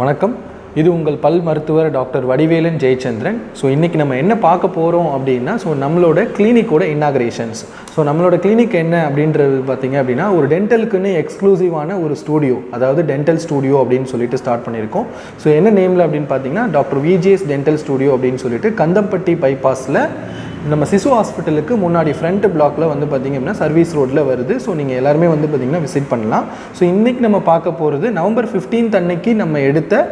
வணக்கம். இது உங்கள் பல் மருத்துவர் டாக்டர் வடிவேலன் ஜெயச்சந்திரன். ஸோ இன்றைக்கி நம்ம என்ன பார்க்க போகிறோம் அப்படின்னா, நம்மளோட கிளினிக்கோட இன்னாகரேஷன்ஸ். நம்மளோட கிளினிக் என்ன அப்படின்றது பார்த்திங்க அப்படின்னா, ஒரு டென்டலுக்குன்னு எக்ஸ்க்ளூசிவான ஒரு ஸ்டூடியோ, அதாவது டென்டல் ஸ்டூடியோ அப்படின்னு சொல்லிட்டு ஸ்டார்ட் பண்ணியிருக்கோம். என்ன நேமில் அப்படின்னு பார்த்தீங்கன்னா, டாக்டர் விஜேஎஸ் டென்டல் ஸ்டூடியோ அப்படின்னு சொல்லிட்டு கந்தம்பட்டி பைபாஸில் நம்ம சிசு ஹாஸ்பிட்டலுக்கு முன்னாடி ஃப்ரண்ட் பிளாக்ல பார்த்திங்க அப்படின்னா சர்வீஸ் ரோட்டில் வருது. நீங்கள் எல்லாருமே பார்த்திங்கன்னா விசிட் பண்ணலாம். இன்றைக்கி நம்ம பார்க்க போகிறது நவம்பர் 15 அன்னைக்கு நம்ம எடுத்த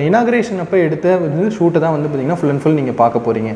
இனாகரேஷன் அப்போ எடுத்த ஷூட்டை தான் பார்த்திங்கன்னா ஃபுல் அண்ட் ஃபுல் நீங்கள் பார்க்க போகிறீங்க.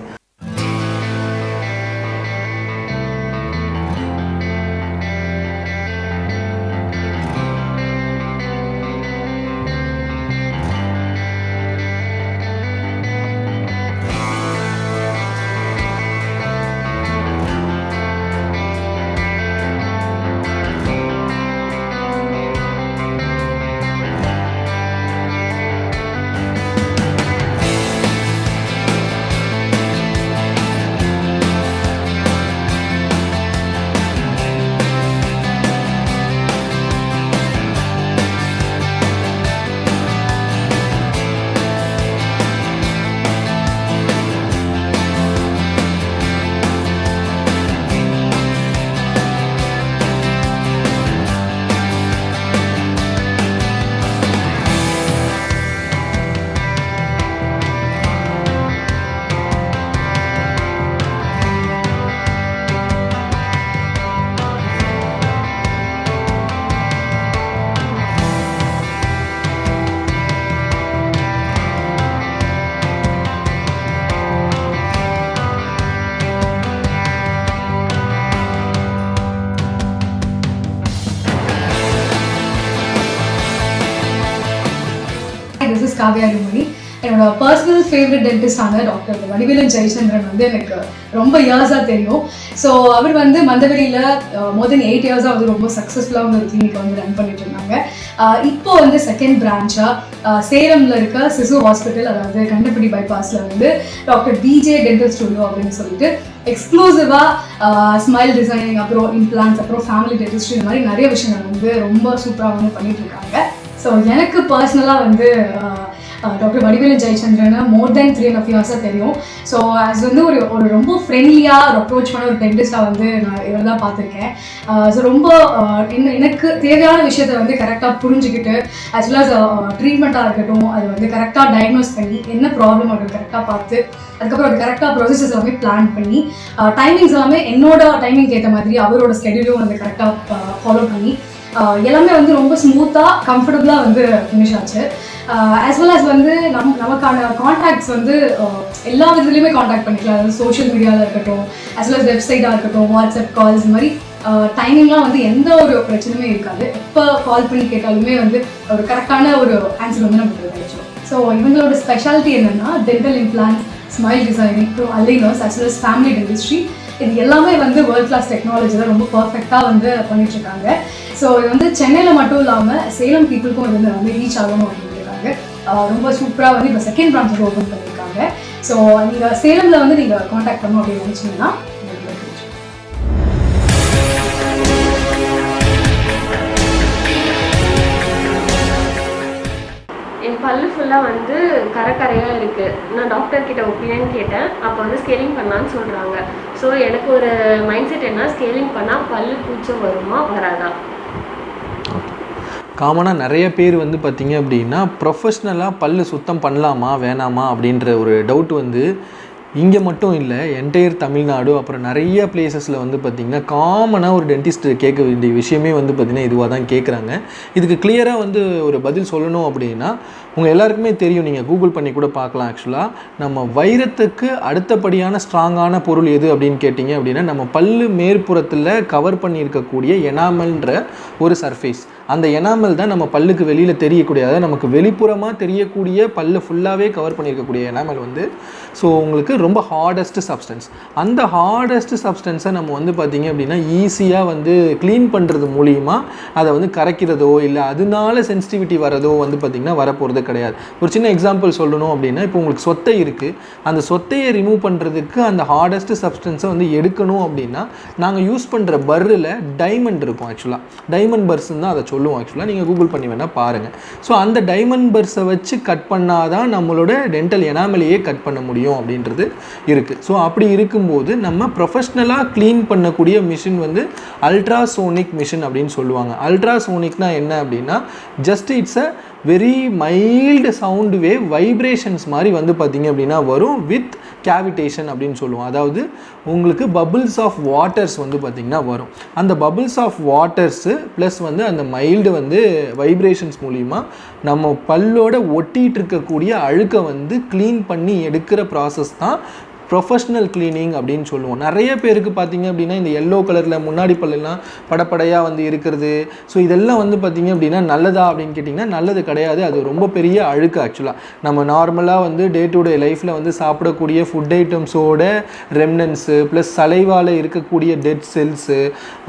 காவியாரிமணி. என்னோட பர்சனல் ஃபேவரட் டென்டிஸ்டான டாக்டர் வடிவேலன் ஜெயச்சந்திரன் எனக்கு ரொம்ப இயர்ஸாக தெரியும். அவர் மந்தவெளியில் மோர் தென் 8 இயர்ஸாக ரொம்ப சக்ஸஸ்ஃபுல்லாக ஒரு கிளினிக் ரன் பண்ணிட்டு இருந்தாங்க. இப்போ செகண்ட் பிரான்ச்சாக சேலமில் இருக்க சிசு ஹாஸ்பிட்டல், அதாவது கண்டப்படி பைபாஸில் டாக்டர் விஜே டென்டல் ஸ்டூடியோ அப்படின்னு சொல்லிட்டு எக்ஸ்க்ளூசிவாக ஸ்மைல் டிசைனிங், அப்புறம் இம்ப்ளான்ஸ், அப்புறம் ஃபேமிலி டென்டிஸ்ட்ரி, இந்த மாதிரி நிறைய விஷயங்கள் ரொம்ப சூப்பராக பண்ணிட்டு இருக்காங்க. எனக்கு பர்சனலாக டாக்டர் வடிவேலன் ஜெயச்சந்திரன் மோர் தென் 3.5 இயர்ஸாக தெரியும். அது ஒரு ரொம்ப ஃப்ரெண்ட்லியாக ஒரு அப்ரோச் பண்ண ஒரு டென்டிஸ்டாக நான் இவர் தான் பார்த்துருக்கேன். ரொம்ப எனக்கு தேவையான விஷயத்தை கரெக்டாக புரிஞ்சுக்கிட்டு, as well as ட்ரீட்மெண்ட்டாக இருக்கட்டும், அது கரெக்டாக டயக்னோஸ் பண்ணி என்ன ப்ராப்ளம் அது கரெக்டாக பார்த்து, அதுக்கப்புறம் அது கரெக்டாக ப்ரொசஸஸ் எல்லாமே பிளான் பண்ணி, டைமிங்ஸ் எல்லாமே என்னோட டைமிங் ஏற்ற மாதிரி அவரோட ஸ்கெடியூலும் கரெக்டாக ஃபாலோ பண்ணி எல்லாமே ரொம்ப ஸ்மூத்தாக கம்ஃபர்டபுளாக ஃபினிஷ் ஆச்சு. as well as நமக்கான கான்டாக்ட்ஸ் எல்லா விதத்துலையுமே கான்டாக்ட் பண்ணிக்கலாம். அதாவது சோஷியல் மீடியாவில் இருக்கட்டும், as well as வெப்சைட்டாக இருக்கட்டும், வாட்ஸ்அப் கால்ஸ், இந்த மாதிரி டைமிங்லாம் எந்த ஒரு பிரச்சனையுமே இருக்காது. எப்போ கால் பண்ணி கேட்டாலுமே ஒரு கரெக்டான ஒரு ஆன்சர் நமக்கு கிடைச்சிடும். இவங்களோட ஸ்பெஷாலிட்டி என்னென்னா டென்டல் இம்ப்ளான்ஸ், ஸ்மைல் டிசைனிங், அப்புறம் aligners, as well as family dentistry. இது எல்லாமே வேர்ல்ட் கிளாஸ் டெக்னாலஜியில் ரொம்ப பர்ஃபெக்டாக பண்ணிட்டுருக்காங்க. இது சென்னையில் மட்டும் இல்லாமல் சேலம் பீப்புளுக்கும் ரீச் ஆகணும் அப்படின்றாங்க. ரொம்ப சூப்பராக இப்போ செகண்ட் பிரான்ச் ஓப்பன் பண்ணியிருக்காங்க. நீங்கள் சேலமில் நீங்கள் காண்டாக்ட் பண்ணணும் அப்படின்னு நினச்சிங்கன்னா பல்லு ஃபுல்லாக கரையாக இருக்குது. நான் டாக்டர்கிட்ட ஒப்பீனியன் கேட்டேன். அப்போ ஸ்கேலிங் பண்ணலான்னு சொல்கிறாங்க. எனக்கு ஒரு மைண்ட் செட் என்ன, ஸ்கேலிங் பண்ணால் பல்லு பூச்சம் வருமா வராதா? காமனாக நிறைய பேர் பார்த்திங்க அப்படின்னா ப்ரொஃபஷ்னலாக பல்லு சுத்தம் பண்ணலாமா வேணாமா அப்படின்ற ஒரு டவுட் இங்கே மட்டும் இல்லை, என்டையர் தமிழ்நாடு, அப்புறம் நிறைய பிளேசஸில் பார்த்திங்கன்னா காமனாக ஒரு டென்டிஸ்ட் கேட்க வேண்டிய விஷயமே பார்த்திங்கன்னா இதுவாக தான் கேட்குறாங்க. இதுக்கு கிளியராக ஒரு பதில் சொல்லணும் அப்படின்னா, உங்கள் எல்லாருக்குமே தெரியும், நீங்கள் கூகுள் பண்ணி கூட பார்க்கலாம். ஆக்சுவலாக நம்ம வைரத்துக்கு அடுத்தபடியான ஸ்ட்ராங்கான பொருள் எது அப்படின்னு கேட்டிங்க அப்படின்னா, நம்ம பல்லு மேற்புறத்தில் கவர் பண்ணியிருக்கக்கூடிய எனாமல்ன்ற ஒரு சர்ஃபேஸ். அந்த எனாமல் தான் நம்ம பல்லுக்கு வெளியில் தெரியக்கூடிய, அதாவது நமக்கு வெளிப்புறமாக தெரியக்கூடிய பல்லு ஃபுல்லாகவே கவர் பண்ணியிருக்கக்கூடிய எனாமல் உங்களுக்கு ரொம்ப ஹார்டஸ்ட் சப்ஸ்டன்ஸ். அந்த ஹார்டஸ்ட் சப்ஸ்டன்ஸை நம்ம பார்த்திங்க அப்படின்னா ஈஸியாக க்ளீன் பண்ணுறது மூலிமா அதை கரைக்கிறதோ இல்லை அதனால சென்சிட்டிவிட்டி வரதோ பார்த்திங்கன்னா வரப்போகிறது கிடையாது. ஒரு சின்ன எக்ஸாம்பிள் சொல்லணும் அப்படின்னா, இப்போ உங்களுக்கு சொத்தை இருக்குது, அந்த சொத்தையை ரிமூவ் பண்ணுறதுக்கு அந்த ஹார்டஸ்ட் சப்ஸ்டன்ஸை எடுக்கணும் அப்படின்னா நாங்கள் யூஸ் பண்ணுற பர்ரில் டைமண்ட் இருக்கும். ஆக்சுவலாக டைமண்ட் பர்ஸ்ன்னு தான் அதை சொல்லுவோம். ஆக்சுவலாக நீங்கள் கூகுள் பண்ணி வேணால் பாருங்கள். ஸோ அந்த டைமண்ட் பர்ஸை வச்சு கட் பண்ணாதான் நம்மளோட டென்டல் எனாமலையே கட் பண்ண முடியும் அப்படின்றது இருக்குது. ஸோ அப்படி இருக்கும்போது நம்ம ப்ரொஃபஷ்னலாக க்ளீன் பண்ணக்கூடிய மிஷின் வந்து அல்ட்ராசோனிக் மிஷின் அப்படின்னு சொல்லுவாங்க. அல்ட்ராசோனிக்னா என்ன அப்படின்னா just it's a very mild sound wave vibrations மாதிரி வந்து பார்த்திங்க அப்படின்னா வரும் வித் கேவிடேஷன் அப்படின்னு சொல்லுவோம். அதாவது உங்களுக்கு பபிள்ஸ் ஆஃப் வாட்டர்ஸ் வந்து பார்த்திங்கன்னா வரும். அந்த பபிள்ஸ் ஆஃப் வாட்டர்ஸு ப்ளஸ் வந்து அந்த மைல்டு வந்து வைப்ரேஷன்ஸ் மூலிமா நம்ம பல்லோட ஒட்டிகிட்டு இருக்கக்கூடிய அழுக்கை வந்து க்ளீன் பண்ணி எடுக்கிற ப்ராசஸ் தான் ப்ரொஃபஷ்னல் க்ளீனிங் அப்படின்னு சொல்லுவோம். நிறைய பேருக்கு பார்த்திங்க அப்படின்னா இந்த எல்லோ கலரில் முன்னாடி பல்லெல்லாம் படப்படையாக வந்து இருக்கிறது. ஸோ இதெல்லாம் வந்து பார்த்திங்க அப்படின்னா நல்லதா அப்படின்னு கேட்டிங்கன்னா நல்லது கிடையாது. அது ரொம்ப பெரிய அழுக்கு. ஆக்சுவலாக நம்ம நார்மலாக வந்து டே டு டே லைஃப்பில் வந்து சாப்பிடக்கூடிய ஃபுட் ஐட்டம்ஸோட ரெம்னன்ஸு ப்ளஸ் சலைவால் இருக்கக்கூடிய டெட் செல்ஸு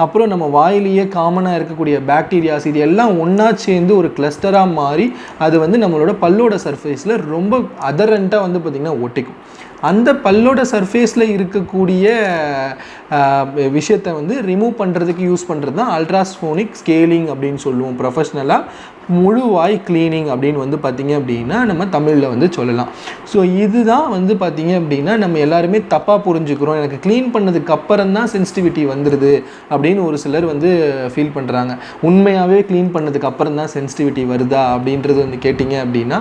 அப்புறம் நம்ம வாயிலேயே காமனாக இருக்கக்கூடிய பாக்டீரியாஸ் இது எல்லாம் ஒன்றா சேர்ந்து ஒரு கிளஸ்டராக மாறி அது வந்து நம்மளோட பல்லோட சர்ஃபேஸில் ரொம்ப அதரண்ட்டாக வந்து பார்த்திங்கன்னா ஒட்டிக்கும். அந்த பல்லோட சர்ஃபேஸில் இருக்கக்கூடிய விஷயத்தை வந்து ரிமூவ் பண்ணுறதுக்கு யூஸ் பண்ணுறது தான் அல்ட்ராசோனிக் ஸ்கேலிங் அப்படின்னு சொல்லுவோம். ப்ரொஃபஷ்னலாக முழு வாய் க்ளீனிங் அப்படின்னு வந்து பார்த்திங்க அப்படின்னா நம்ம தமிழில் வந்து சொல்லலாம். ஸோ இதுதான் வந்து பார்த்திங்க அப்படின்னா நம்ம எல்லாருமே தப்பாக புரிஞ்சுக்கிறோம். எனக்கு க்ளீன் பண்ணதுக்கு அப்புறம் தான் சென்சிட்டிவிட்டி வந்துடுது அப்படின்னு ஒரு சிலர் வந்து ஃபீல் பண்ணுறாங்க. உண்மையாகவே க்ளீன் பண்ணதுக்கு அப்புறம் தான் சென்சிட்டிவிட்டி வருதா அப்படின்றது வந்து கேட்டிங்க அப்படின்னா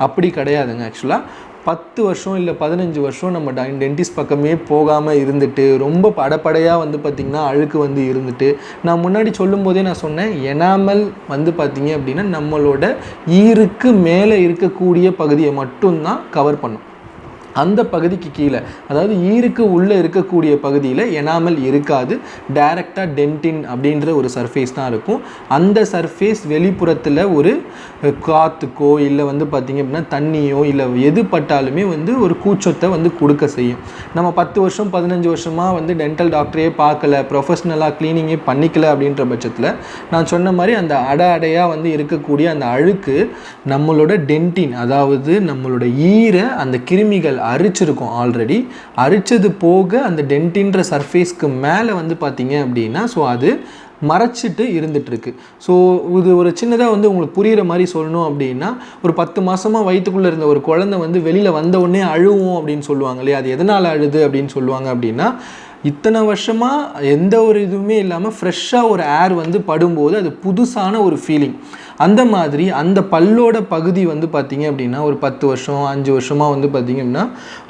அப்படி கிடையாதுங்க. ஆக்சுவலாக 10 வருஷம் இல்லை 15 வருஷம் நம்ம டென்டிஸ்ட் பக்கமே போகாமல் இருந்துட்டு ரொம்ப படப்படையாக வந்து பார்த்திங்கன்னா அழுக்கு வந்து இருந்துட்டு நான் முன்னாடி சொல்லும் போதே நான் சொன்னேன் எனாமல் வந்து பார்த்திங்க அப்படின்னா நம்மளோட ஈருக்கு மேலே இருக்கக்கூடிய பகுதியை மட்டும்தான் கவர் பண்ணும். அந்த பகுதிக்கு கீழே அதாவது ஈருக்கு உள்ளே இருக்கக்கூடிய பகுதியில் எனாமல் இருக்காது. டைரெக்டாக டென்டின் அப்படின்ற ஒரு சர்ஃபேஸ் தான் இருக்கும். அந்த சர்ஃபேஸ் வெளிப்புறத்தில் ஒரு காற்றுக்கோ இல்லை வந்து பார்த்திங்க அப்படின்னா தண்ணியோ இல்லை எது பட்டாலுமே வந்து ஒரு கூச்சத்தை வந்து கொடுக்க செய்யும். நம்ம 10 வருஷம் 15 வருஷமாக வந்து டென்டல் டாக்டரே பார்க்கல, ப்ரொஃபஷ்னலாக க்ளீனிங்கே பண்ணிக்கல அப்படின்ற பட்சத்தில் நான் சொன்ன மாதிரி அந்த அடையாக வந்து இருக்கக்கூடிய அந்த அழுக்கு நம்மளோட டென்டின் அதாவது நம்மளோட ஈரை அந்த கிருமிகள் அரிச்சிருக்கும். ஆல்ரெடி அரிச்சது போக அந்த டென்டின்ற சர்ஃபேஸ்க்கு மேலே வந்து பார்த்திங்க அப்படின்னா ஸோ அது மறைச்சிட்டு இருந்துகிட்ருக்கு. ஸோ இது ஒரு சின்னதாக வந்து உங்களுக்கு புரிகிற மாதிரி சொல்லணும் அப்படின்னா ஒரு 10 மாதமாக வயிற்றுக்குள்ளே இருந்த ஒரு குழந்தை வந்து வெளியில் வந்த உடனே அழுவும் அப்படின்னு சொல்லுவாங்க இல்லையா. அது எதனால் அழுது அப்படின்னு சொல்லுவாங்க அப்படின்னா இத்தனை வருஷமாக எந்த ஒரு இதுவுமே இல்லாமல் ஃப்ரெஷ்ஷாக ஒரு ஏர் வந்து படும்போது அது புதுசான ஒரு ஃபீலிங். அந்த மாதிரி அந்த பல்லோட பகுதி வந்து பார்த்திங்க அப்படின்னா ஒரு 10 வருஷம் 5 வருஷமாக வந்து பார்த்திங்க அப்படின்னா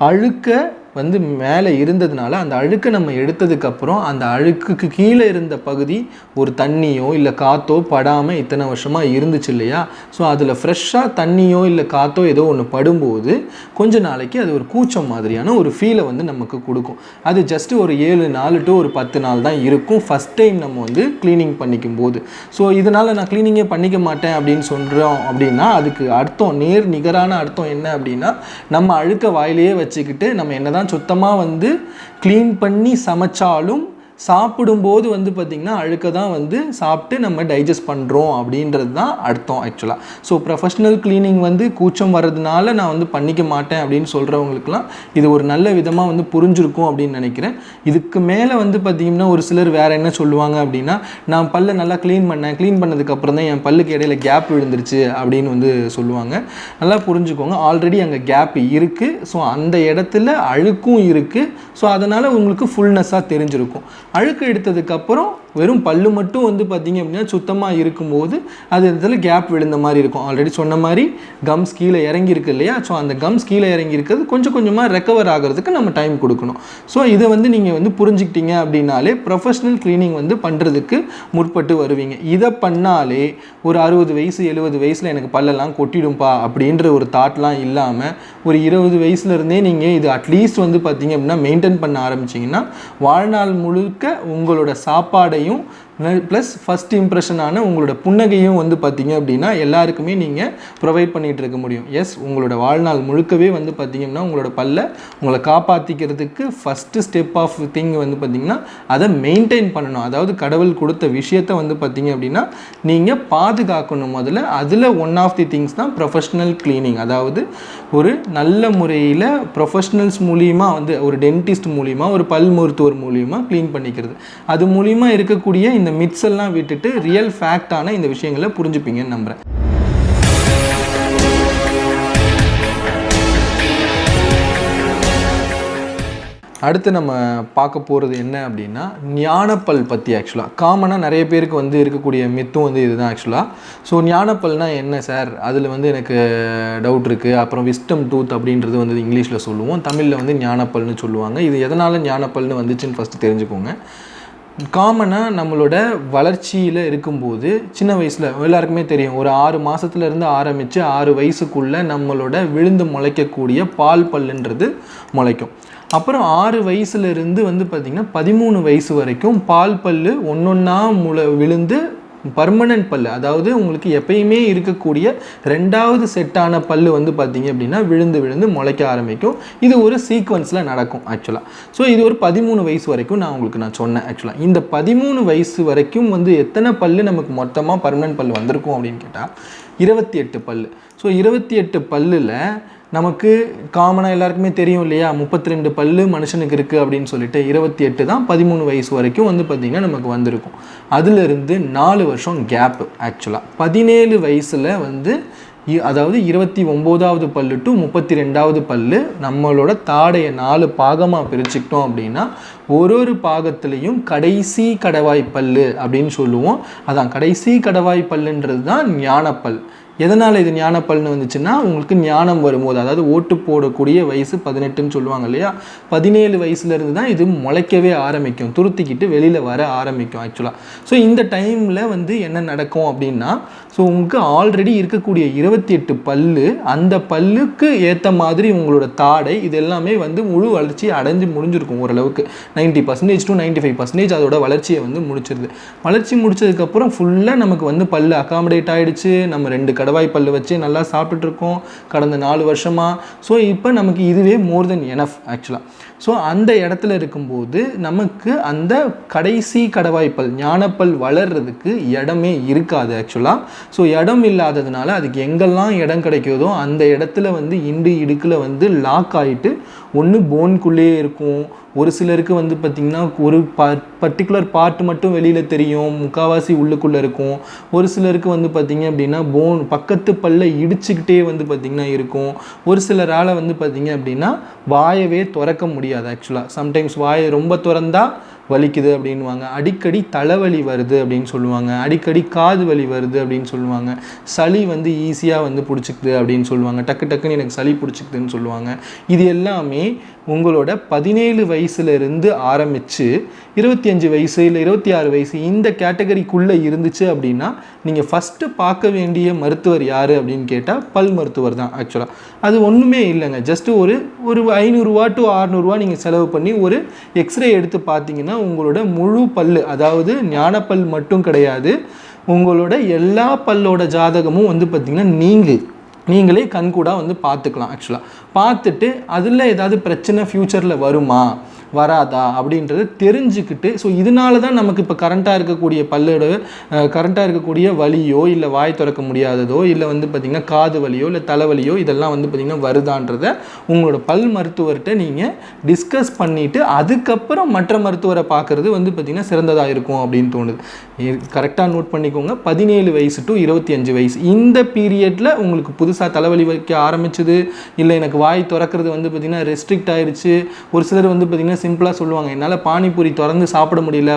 அழுக்க வந்து மேலே இருந்ததுனால அந்த அழுக்கை நம்ம எடுத்ததுக்கப்புறம் அந்த அழுக்குக்கு கீழே இருந்த பகுதி ஒரு தண்ணியோ இல்லை காற்றோ படாமல் இத்தனை வருஷமாக இருந்துச்சு இல்லையா. ஸோ அதில் ஃப்ரெஷ்ஷாக தண்ணியோ இல்லை காற்றோ ஏதோ ஒன்று படும்போது கொஞ்ச நாளைக்கு அது ஒரு கூச்சம் மாதிரியான ஒரு ஃபீலை வந்து நமக்கு கொடுக்கும். அது ஜஸ்ட்டு ஒரு 7 நாள் டு ஒரு 10 நாள் தான் இருக்கும் ஃபஸ்ட் டைம் நம்ம வந்து க்ளீனிங் பண்ணிக்கும் போது. ஸோ இதனால் நான் க்ளீனிங்கே பண்ணிக்க மாட்டேன் அப்படின்னு சொல்கிறோம் அப்படின்னா அதுக்கு அர்த்தம் நிகரான அர்த்தம் என்ன அப்படின்னா நம்ம அழுக்க வாயிலேயே வச்சுக்கிட்டு நம்ம என்ன தான் சுத்தமாக வந்து க்ளீன் பண்ணி சமைச்சாலும் சாப்பிடும்போது வந்து பார்த்திங்கன்னா அழுக்க தான் வந்து சாப்பிட்டு நம்ம டைஜஸ்ட் பண்ணுறோம் அப்படின்றது தான் அர்த்தம் ஆக்சுவலாக. ஸோ ப்ரொஃபஷ்னல் க்ளீனிங் வந்து கூச்சம் வர்றதுனால நான் வந்து பண்ணிக்க மாட்டேன் அப்படின்னு சொல்கிறவங்களுக்குலாம் இது ஒரு நல்ல விதமாக வந்து புரிஞ்சிருக்கும் அப்படின்னு நினைக்கிறேன். இதுக்கு மேலே வந்து பார்த்திங்கன்னா ஒரு சிலர் வேறு என்ன சொல்லுவாங்க அப்படின்னா நான் பல்லை நல்லா க்ளீன் பண்ணதுக்கப்புறம் தான் என் பல்லுக்கு இடையில கேப் விழுந்துருச்சு அப்படின்னு வந்து சொல்லுவாங்க. நல்லா புரிஞ்சுக்கோங்க, ஆல்ரெடி அங்கே கேப் இருக்குது. ஸோ அந்த இடத்துல அழுக்கும் இருக்குது. ஸோ அதனால் உங்களுக்கு ஃபுல்னஸாக தெரிஞ்சிருக்கும். அழுக்கு எடுத்ததுக்கப்புறம் வெறும் பல்லு மட்டும் வந்து பார்த்திங்க அப்படின்னா சுத்தமாக இருக்கும்போது அது இடத்துல கேப் விழுந்த மாதிரி இருக்கும். ஆல்ரெடி சொன்ன மாதிரி கம்ஸ் கீழே இறங்கியிருக்கு இல்லையா. ஸோ அந்த கம்ஸ் கீழே இறங்கியிருக்கிறது கொஞ்சம் கொஞ்சமாக ரெக்கவர் ஆகிறதுக்கு நம்ம டைம் கொடுக்கணும். ஸோ இதை வந்து நீங்கள் வந்து புரிஞ்சுக்கிட்டீங்க அப்படின்னாலே ப்ரொஃபஷ்னல் க்ளீனிங் வந்து பண்ணுறதுக்கு முற்பட்டு வருவீங்க. இதை பண்ணாலே ஒரு 60 வயசு 70 வயசில் எனக்கு பல்லெல்லாம் கொட்டிடும்பா அப்படின்ற ஒரு தாட்லாம் இல்லாமல் ஒரு 20 வயசுலேருந்தே நீங்கள் இது அட்லீஸ்ட் வந்து பார்த்திங்க அப்படின்னா மெயின்டைன் பண்ண ஆரம்பிச்சிங்கன்னா வாழ்நாள் முழுக்க உங்களோட சாப்பாடையும் ப்ளஸ் ஃபஸ்ட் இம்ப்ரெஷனான உங்களோட புன்னகையும் வந்து பார்த்திங்க அப்படின்னா எல்லாருக்குமே நீங்கள் ப்ரொவைட் பண்ணிகிட்டு இருக்க முடியும். எஸ், உங்களோட வாழ்நாள் முழுக்கவே வந்து பார்த்திங்கன்னா உங்களோட பல்லை உங்களை காப்பாற்றிக்கிறதுக்கு ஃபஸ்ட்டு ஸ்டெப் ஆஃப் திங் வந்து பார்த்திங்கன்னா அதை மெயின்டைன் பண்ணணும். அதாவது கடவுள் கொடுத்த விஷயத்தை வந்து பார்த்திங்க அப்படின்னா நீங்கள் பாதுகாக்கணும். முதல்ல அதில் ஒன் ஆஃப் தி திங்ஸ் தான் ப்ரொஃபஷ்னல் க்ளீனிங். அதாவது ஒரு நல்ல முறையில் ப்ரொஃபஷ்னல்ஸ் மூலிமா வந்து ஒரு டென்டிஸ்ட் மூலிமா ஒரு பல் மருத்துவர் மூலிமா க்ளீன் பண்ணிக்கிறது. அது மூலிமா இருக்கக்கூடிய இந்த இந்த மித்ஸ் எல்லாம் விட்டுட்டு ரியல் ஃபேக்டான இந்த விஷயங்களை புரிஞ்சுப்பீங்கன்னு நம்புகிறேன். அடுத்து நம்ம பார்க்க போகிறது என்ன அப்படின்னா ஞானப்பல் பற்றி. ஆக்சுவலாக காமனாக நிறைய பேருக்கு வந்து இருக்கக்கூடிய மித்தும் வந்து இதுதான் ஆக்சுவலாக. ஸோ ஞானப்பல்னால் என்ன சார், அதில் வந்து எனக்கு டவுட் இருக்குது. அப்புறம் விஸ்டம் டூத் அப்படின்றது வந்து இங்கிலீஷில் சொல்லுவோம், தமிழில் வந்து ஞானப்பல்னு சொல்லுவாங்க. இது எதனால் ஞானப்பல்னு வந்துச்சுன்னு ஃபஸ்ட்டு தெரிஞ்சுக்கோங்க. காமனாக நம்மளோட வளர்ச்சியில் இருக்கும்போது சின்ன வயசில் எல்லாருக்குமே தெரியும், ஒரு 6 மாதத்துலேருந்து ஆரம்பித்து 6 வயசுக்குள்ளே நம்மளோட விழுந்து முளைக்கக்கூடிய பால் பல்லுன்றது முளைக்கும். அப்புறம் 6 வயசுலேருந்து வந்து பார்த்திங்கன்னா 13 வயசு வரைக்கும் பால் பல்லு ஒன்றொன்னா விழுந்து பர்மனன்ட் பல்லு, அதாவது உங்களுக்கு எப்பயுமே இருக்கக்கூடிய 2வது செட்டான பல்லு வந்து பார்த்திங்க அப்படின்னா விழுந்து விழுந்து முளைக்க ஆரம்பிக்கும். இது ஒரு சீக்வன்ஸில் நடக்கும் ஆக்சுவலாக. ஸோ இது ஒரு 13 வயசு வரைக்கும் நான் சொன்னேன். ஆக்சுவலாக இந்த 13 வயசு வரைக்கும் வந்து எத்தனை பல்லு நமக்கு மொத்தமாக பர்மனன்ட் பல்லு வந்திருக்கும் அப்படின்னு கேட்டால் 28 பல்லு. ஸோ 28 பல்லில் நமக்கு காமனாக எல்லாருக்குமே தெரியும் இல்லையா, 32 பல்லு மனுஷனுக்கு இருக்குது அப்படின்னு சொல்லிட்டு 28 தான் 13 வயசு வரைக்கும் வந்து பார்த்திங்கன்னா நமக்கு வந்திருக்கும். அதிலிருந்து 4 வருஷம் கேப்பு. ஆக்சுவலாக 17 வயசில் வந்து அதாவது 29வது பல்லு டு 32வது பல்லு நம்மளோட தாடையை 4 பாகமாக பிரிச்சுக்கிட்டோம் அப்படின்னா ஒரு பாகத்துலேயும் கடைசி கடவாய் பல்லு அப்படின்னு சொல்லுவோம். அதான் கடைசி கடவாய் பல்லுன்றது தான் ஞானப்பல். எதனால் இது ஞானப்பல்னு வந்துச்சுன்னா, உங்களுக்கு ஞானம் வரும்போது, அதாவது ஓட்டு போடக்கூடிய வயசு 18ன்னு சொல்லுவாங்க இல்லையா, 17 வயசுலேருந்து தான் இது முளைக்கவே ஆரம்பிக்கும், துருத்திக்கிட்டு வெளியில் வர ஆரம்பிக்கும் ஆக்சுவலாக. ஸோ இந்த டைமில் வந்து என்ன நடக்கும் அப்படின்னா, ஸோ உங்களுக்கு ஆல்ரெடி இருக்கக்கூடிய 28 பல்லு, அந்த பல்லுக்கு ஏற்ற மாதிரி உங்களோட தாடை இது எல்லாமே வந்து முழு வளர்ச்சி அடைஞ்சு முடிஞ்சிருக்கும். ஓரளவுக்கு 90% to 95% அதோட வளர்ச்சியை வந்து முடிச்சிருது. வளர்ச்சி முடிச்சதுக்கப்புறம் ஃபுல்லாக நமக்கு வந்து பல்லு அகாமடேட் ஆகிடுச்சு. நம்ம 2 கடவாய் பல்லு வச்சு நல்லா சாப்பிட்டுட்ருக்கோம் கடந்த 4 வருஷமாக. ஸோ இப்போ நமக்கு இதுவே மோர் தென் எனஃப் ஆக்சுவலாக. ஸோ அந்த இடத்துல இருக்கும்போது நமக்கு அந்த கடைசி கடவாய்ப்பல் ஞானப்பல் வளர்கிறதுக்கு இடமே இருக்காது ஆக்சுவலாக. ஸோ இடம் இல்லாததுனால அதுக்கு எங்கெல்லாம் இடம் கிடைக்கிறதோ அந்த இடத்துல வந்து இடுக்கில் வந்து லாக் ஆகிட்டு ஒன்று போன்குள்ளேயே இருக்கும். ஒரு சிலருக்கு வந்து பார்த்திங்கன்னா ஒரு பர்டிகுலர் பார்ட் மட்டும் வெளியில் தெரியும், முக்கால்வாசி உள்ளுக்குள்ளே இருக்கும். ஒரு சிலருக்கு வந்து பார்த்திங்க அப்படின்னா போன் பக்கத்து பல்ல இடிச்சுக்கிட்டே வந்து பார்த்திங்கன்னா இருக்கும். ஒரு சிலரால் வந்து பார்த்திங்க அப்படின்னா வாயவே திறக்க முடியாது ஆக்சுவலாக. சம்டைம்ஸ் வாயை ரொம்ப திறந்தா வலிக்குது அப்படின்வாங்க, அடிக்கடி தலைவலி வருது அப்படின்னு சொல்லுவாங்க, அடிக்கடி காது வலி வருது அப்படின்னு சொல்லுவாங்க, சளி வந்து ஈஸியாக வந்து பிடிச்சிக்குது அப்படின்னு சொல்லுவாங்க, டக்குன்னு எனக்கு சளி பிடிச்சிக்குதுன்னு சொல்லுவாங்க. இது எல்லாமே உங்களோட 17 வயசுலேருந்து ஆரம்பித்து 25 வயசு இல்லை 26 வயசு இந்த கேட்டகரிக்குள்ளே இருந்துச்சு அப்படின்னா நீங்கள் ஃபஸ்ட்டு பார்க்க வேண்டிய மருத்துவர் யார் அப்படின்னு கேட்டால் பல் மருத்துவர் தான் ஆக்சுவலாக. அது ஒன்றுமே இல்லைங்க, ஜஸ்ட்டு ஒரு 500 to 600 நீங்கள் செலவு பண்ணி ஒரு எக்ஸ்ரே எடுத்து பார்த்தீங்கன்னா உங்களோட முழு பல்லு, அதாவது ஞானப்பல் மட்டும் கிடையாது, உங்களோட எல்லா பல்லோட ஜாதகமும் வந்து பார்த்திங்கன்னா நீங்களே கண்கூடாக வந்து பார்த்துக்கலாம் ஆக்சுவலாக. பார்த்துட்டு அதில் ஏதாவது பிரச்சனை ஃப்யூச்சரில் வருமா வராதா அப்படின்றது தெரிஞ்சுக்கிட்டு, ஸோ இதனால தான் நமக்கு இப்போ கரண்ட்டாக இருக்கக்கூடிய வலியோ இல்லை வாய் திறக்க முடியாததோ இல்லை வந்து பார்த்திங்கன்னா காது வலியோ இல்லை தலைவலியோ இதெல்லாம் வந்து பார்த்திங்கன்னா வருதான்றதை உங்களோட பல் மருத்துவர்கிட்ட நீங்கள் டிஸ்கஸ் பண்ணிவிட்டு அதுக்கப்புறம் மற்ற மருத்துவரை பார்க்குறது வந்து பார்த்திங்கன்னா சிறந்ததாக இருக்கும் அப்படின்னு தோணுது. கரெக்டாக நோட் பண்ணிக்கோங்க, 17 வயசு to 25 வயசு இந்த பீரியடில் உங்களுக்கு புதுசாக தலைவலி வைக்க ஆரம்பிச்சுது, இல்லை எனக்கு வாய் திறக்கிறது வந்து பார்த்திங்கன்னா ரெஸ்ட்ரிக்ட் ஆகிடுச்சு. ஒரு சிலர் வந்து பார்த்திங்கன்னா சிம்பிளாக சொல்லுவாங்க, என்னால் பானிபூரி திறந்து சாப்பிட முடியல,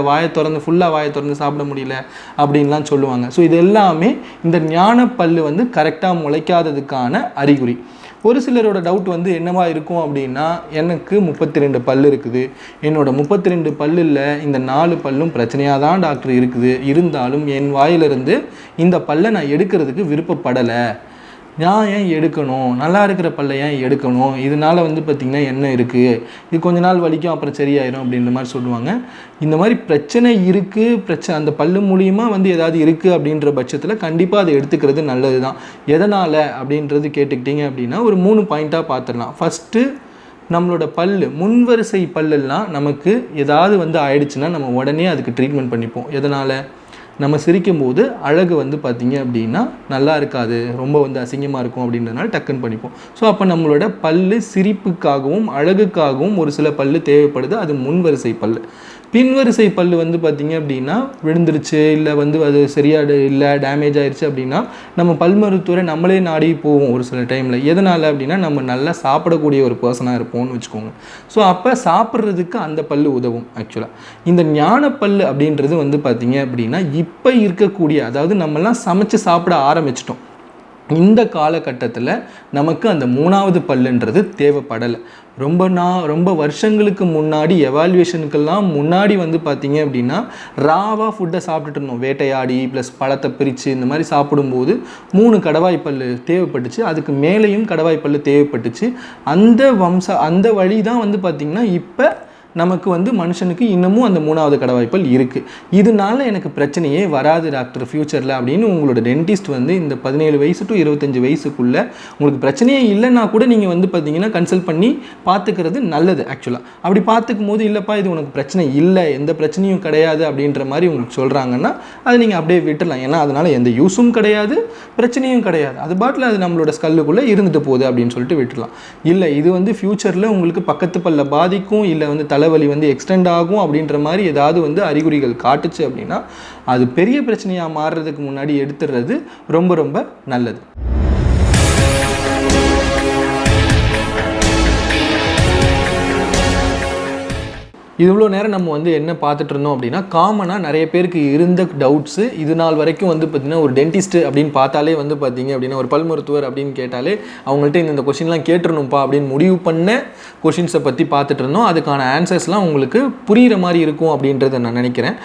ஃபுல்லாக வாயை திறந்து சாப்பிட முடியல அப்படின்லாம் சொல்லுவாங்க. ஸோ இது எல்லாமே இந்த ஞானப்பல்லு வந்து கரெக்டாக முளைக்காததுக்கான அறிகுறி. ஒரு சிலரோட டவுட் வந்து என்னவா இருக்கும் அப்படின்னா, எனக்கு 32 பல் இருக்குது, என்னோட 32 பல்லில் இந்த 4 பல்லும் பிரச்சனையாக தான் டாக்டர் இருக்குது, இருந்தாலும் என் வாயிலிருந்து இந்த பல்லை நான் எடுக்கிறதுக்கு விருப்பப்படலை, நான் ஏன் எடுக்கணும், நல்லா இருக்கிற பல்லை ஏன் எடுக்கணும், இதனால் வந்து பார்த்திங்கன்னா என்ன இருக்குது, இது கொஞ்ச நாள் வலிக்கும் அப்புறம் சரியாயிரும் அப்படின்ற மாதிரி சொல்லுவாங்க. இந்த மாதிரி பிரச்சனை இருக்குது, அந்த பல்லு மூலியமாக வந்து ஏதாவது இருக்குது அப்படின்ற பட்சத்தில் கண்டிப்பாக அதை எடுத்துக்கிறது நல்லது தான். எதனால் அப்படின்றது கேட்டுக்கிட்டிங்க அப்படின்னா ஒரு 3 பாயிண்ட்டாக பார்த்துடலாம். ஃபஸ்ட்டு, நம்மளோட பல்லு முன்வரிசை பல்லெல்லாம் நமக்கு ஏதாவது வந்து ஆயிடுச்சுன்னா நம்ம உடனே அதுக்கு ட்ரீட்மெண்ட் பண்ணிப்போம். எதனால், நம்ம சிரிக்கும்போது அழகு வந்து பார்த்திங்க அப்படின்னா நல்லா இருக்காது, ரொம்ப வந்து அசிங்கமாக இருக்கும் அப்படின்றதுனால டக்குன்னு பண்ணிப்போம். ஸோ அப்போ நம்மளோட பல்லு சிரிப்புக்காகவும் அழகுக்காகவும் ஒரு சில பல்லு தேவைப்படுது, அது முன்வரிசை பல்லு. பின்வரிசை பல் வந்து பார்த்திங்க அப்படின்னா விழுந்துருச்சு இல்லை வந்து அது சரியாக இல்லை டேமேஜ் ஆயிடுச்சு அப்படின்னா நம்ம பல் மருத்துவரை நம்மளே நாடி போவோம் ஒரு சில டைமில். எதனால் அப்படின்னா நம்ம நல்லா சாப்பிடக்கூடிய ஒரு பர்சனாக இருப்போம்னு வச்சுக்கோங்க. ஸோ அப்போ சாப்பிட்றதுக்கு அந்த பல் உதவும். ஆக்சுவலாக இந்த ஞானப்பல் அப்படின்றது வந்து பார்த்திங்க அப்படின்னா இப்போ இருக்கக்கூடிய, அதாவது நம்மலாம் சமைச்சு சாப்பிட ஆரம்பிச்சிட்டோம், இந்த காலகட்டத்தில் நமக்கு அந்த 3வது பல்லுன்றது தேவைப்படலை. ரொம்ப வருஷங்களுக்கு முன்னாடி எவால்யூவேஷனுக்கெல்லாம் முன்னாடி வந்து பார்த்திங்க அப்படின்னா ராவாக ஃபுட்டை சாப்பிட்டுட்டு இருந்தோம். வேட்டையாடி ப்ளஸ் பழத்தை பிரித்து இந்த மாதிரி சாப்பிடும்போது 3 கடவாய்ப்பல் தேவைப்பட்டுச்சு. அதுக்கு மேலேயும் கடவாய்ப்பல் தேவைப்பட்டுச்சு. அந்த வழி தான் வந்து பார்த்திங்கன்னா இப்போ நமக்கு வந்து மனுஷனுக்கு இன்னமும் அந்த 3வது கடவாய்ப்பல் இருக்குது. இதனால எனக்கு பிரச்சனையே வராது டாக்டர் ஃப்யூச்சரில் அப்படின்னு உங்களோட டென்டிஸ்ட் வந்து இந்த 17 வயசு டு 25 வயசுக்குள்ளே உங்களுக்கு பிரச்சனையே இல்லைன்னா கூட நீங்கள் வந்து பார்த்தீங்கன்னா கன்சல்ட் பண்ணி பார்த்துக்கிறது நல்லது. ஆக்சுவலாக அப்படி பார்த்துக்கும் போது இல்லைப்பா இது உனக்கு பிரச்சனை இல்லை, எந்த பிரச்சனையும் கிடையாது அப்படின்ற மாதிரி உங்களுக்கு சொல்கிறாங்கன்னா அது நீங்கள் அப்படியே விட்டுடலாம். ஏன்னா அதனால் எந்த யூஸும் கிடையாது, பிரச்சனையும் கிடையாது, அது பாட்டில் அது நம்மளோட ஸ்கல்லுக்குள்ளே இருந்துட்டு போகுது அப்படின்னு சொல்லிட்டு விட்டுடலாம். இல்லை இது வந்து ஃப்யூச்சரில் உங்களுக்கு பக்கத்து பல்ல பாதிக்கும், இல்லை வந்து தலைவலி வந்து எக்ஸ்டெண்ட் ஆகும் அப்படின்ற மாதிரி ஏதாவது வந்து அறிகுறிகள் காட்டுச்சு அப்படின்னா அது பெரிய பிரச்சனையாக மாறுறதுக்கு முன்னாடி எடுத்துடுறது ரொம்ப ரொம்ப நல்லது. இவ்வளோ நேரம் நம்ம வந்து என்ன பார்த்துட்டு இருந்தோம் அப்படின்னா காமனாக நிறைய பேருக்கு இருந்த டவுட்ஸு இது நாள் வரைக்கும் வந்து பார்த்திங்கன்னா ஒரு டென்டிஸ்ட் அப்படின்னு பார்த்தாலே வந்து பார்த்திங்க அப்படின்னா ஒரு பல் மருத்துவர் அப்படின்னு கேட்டாலே அவங்கள்ட்ட இந்த கொஷின்லாம் கேட்டுருணும்ப்பா அப்படின்னு முடிவு பண்ண கொஷின்ஸை பற்றி பார்த்துட்டு இருந்தோம். அதுக்கான ஆன்சர்ஸ்லாம் உங்களுக்கு புரிகிற மாதிரி இருக்கும் அப்படின்றத நான் நினைக்கிறேன்.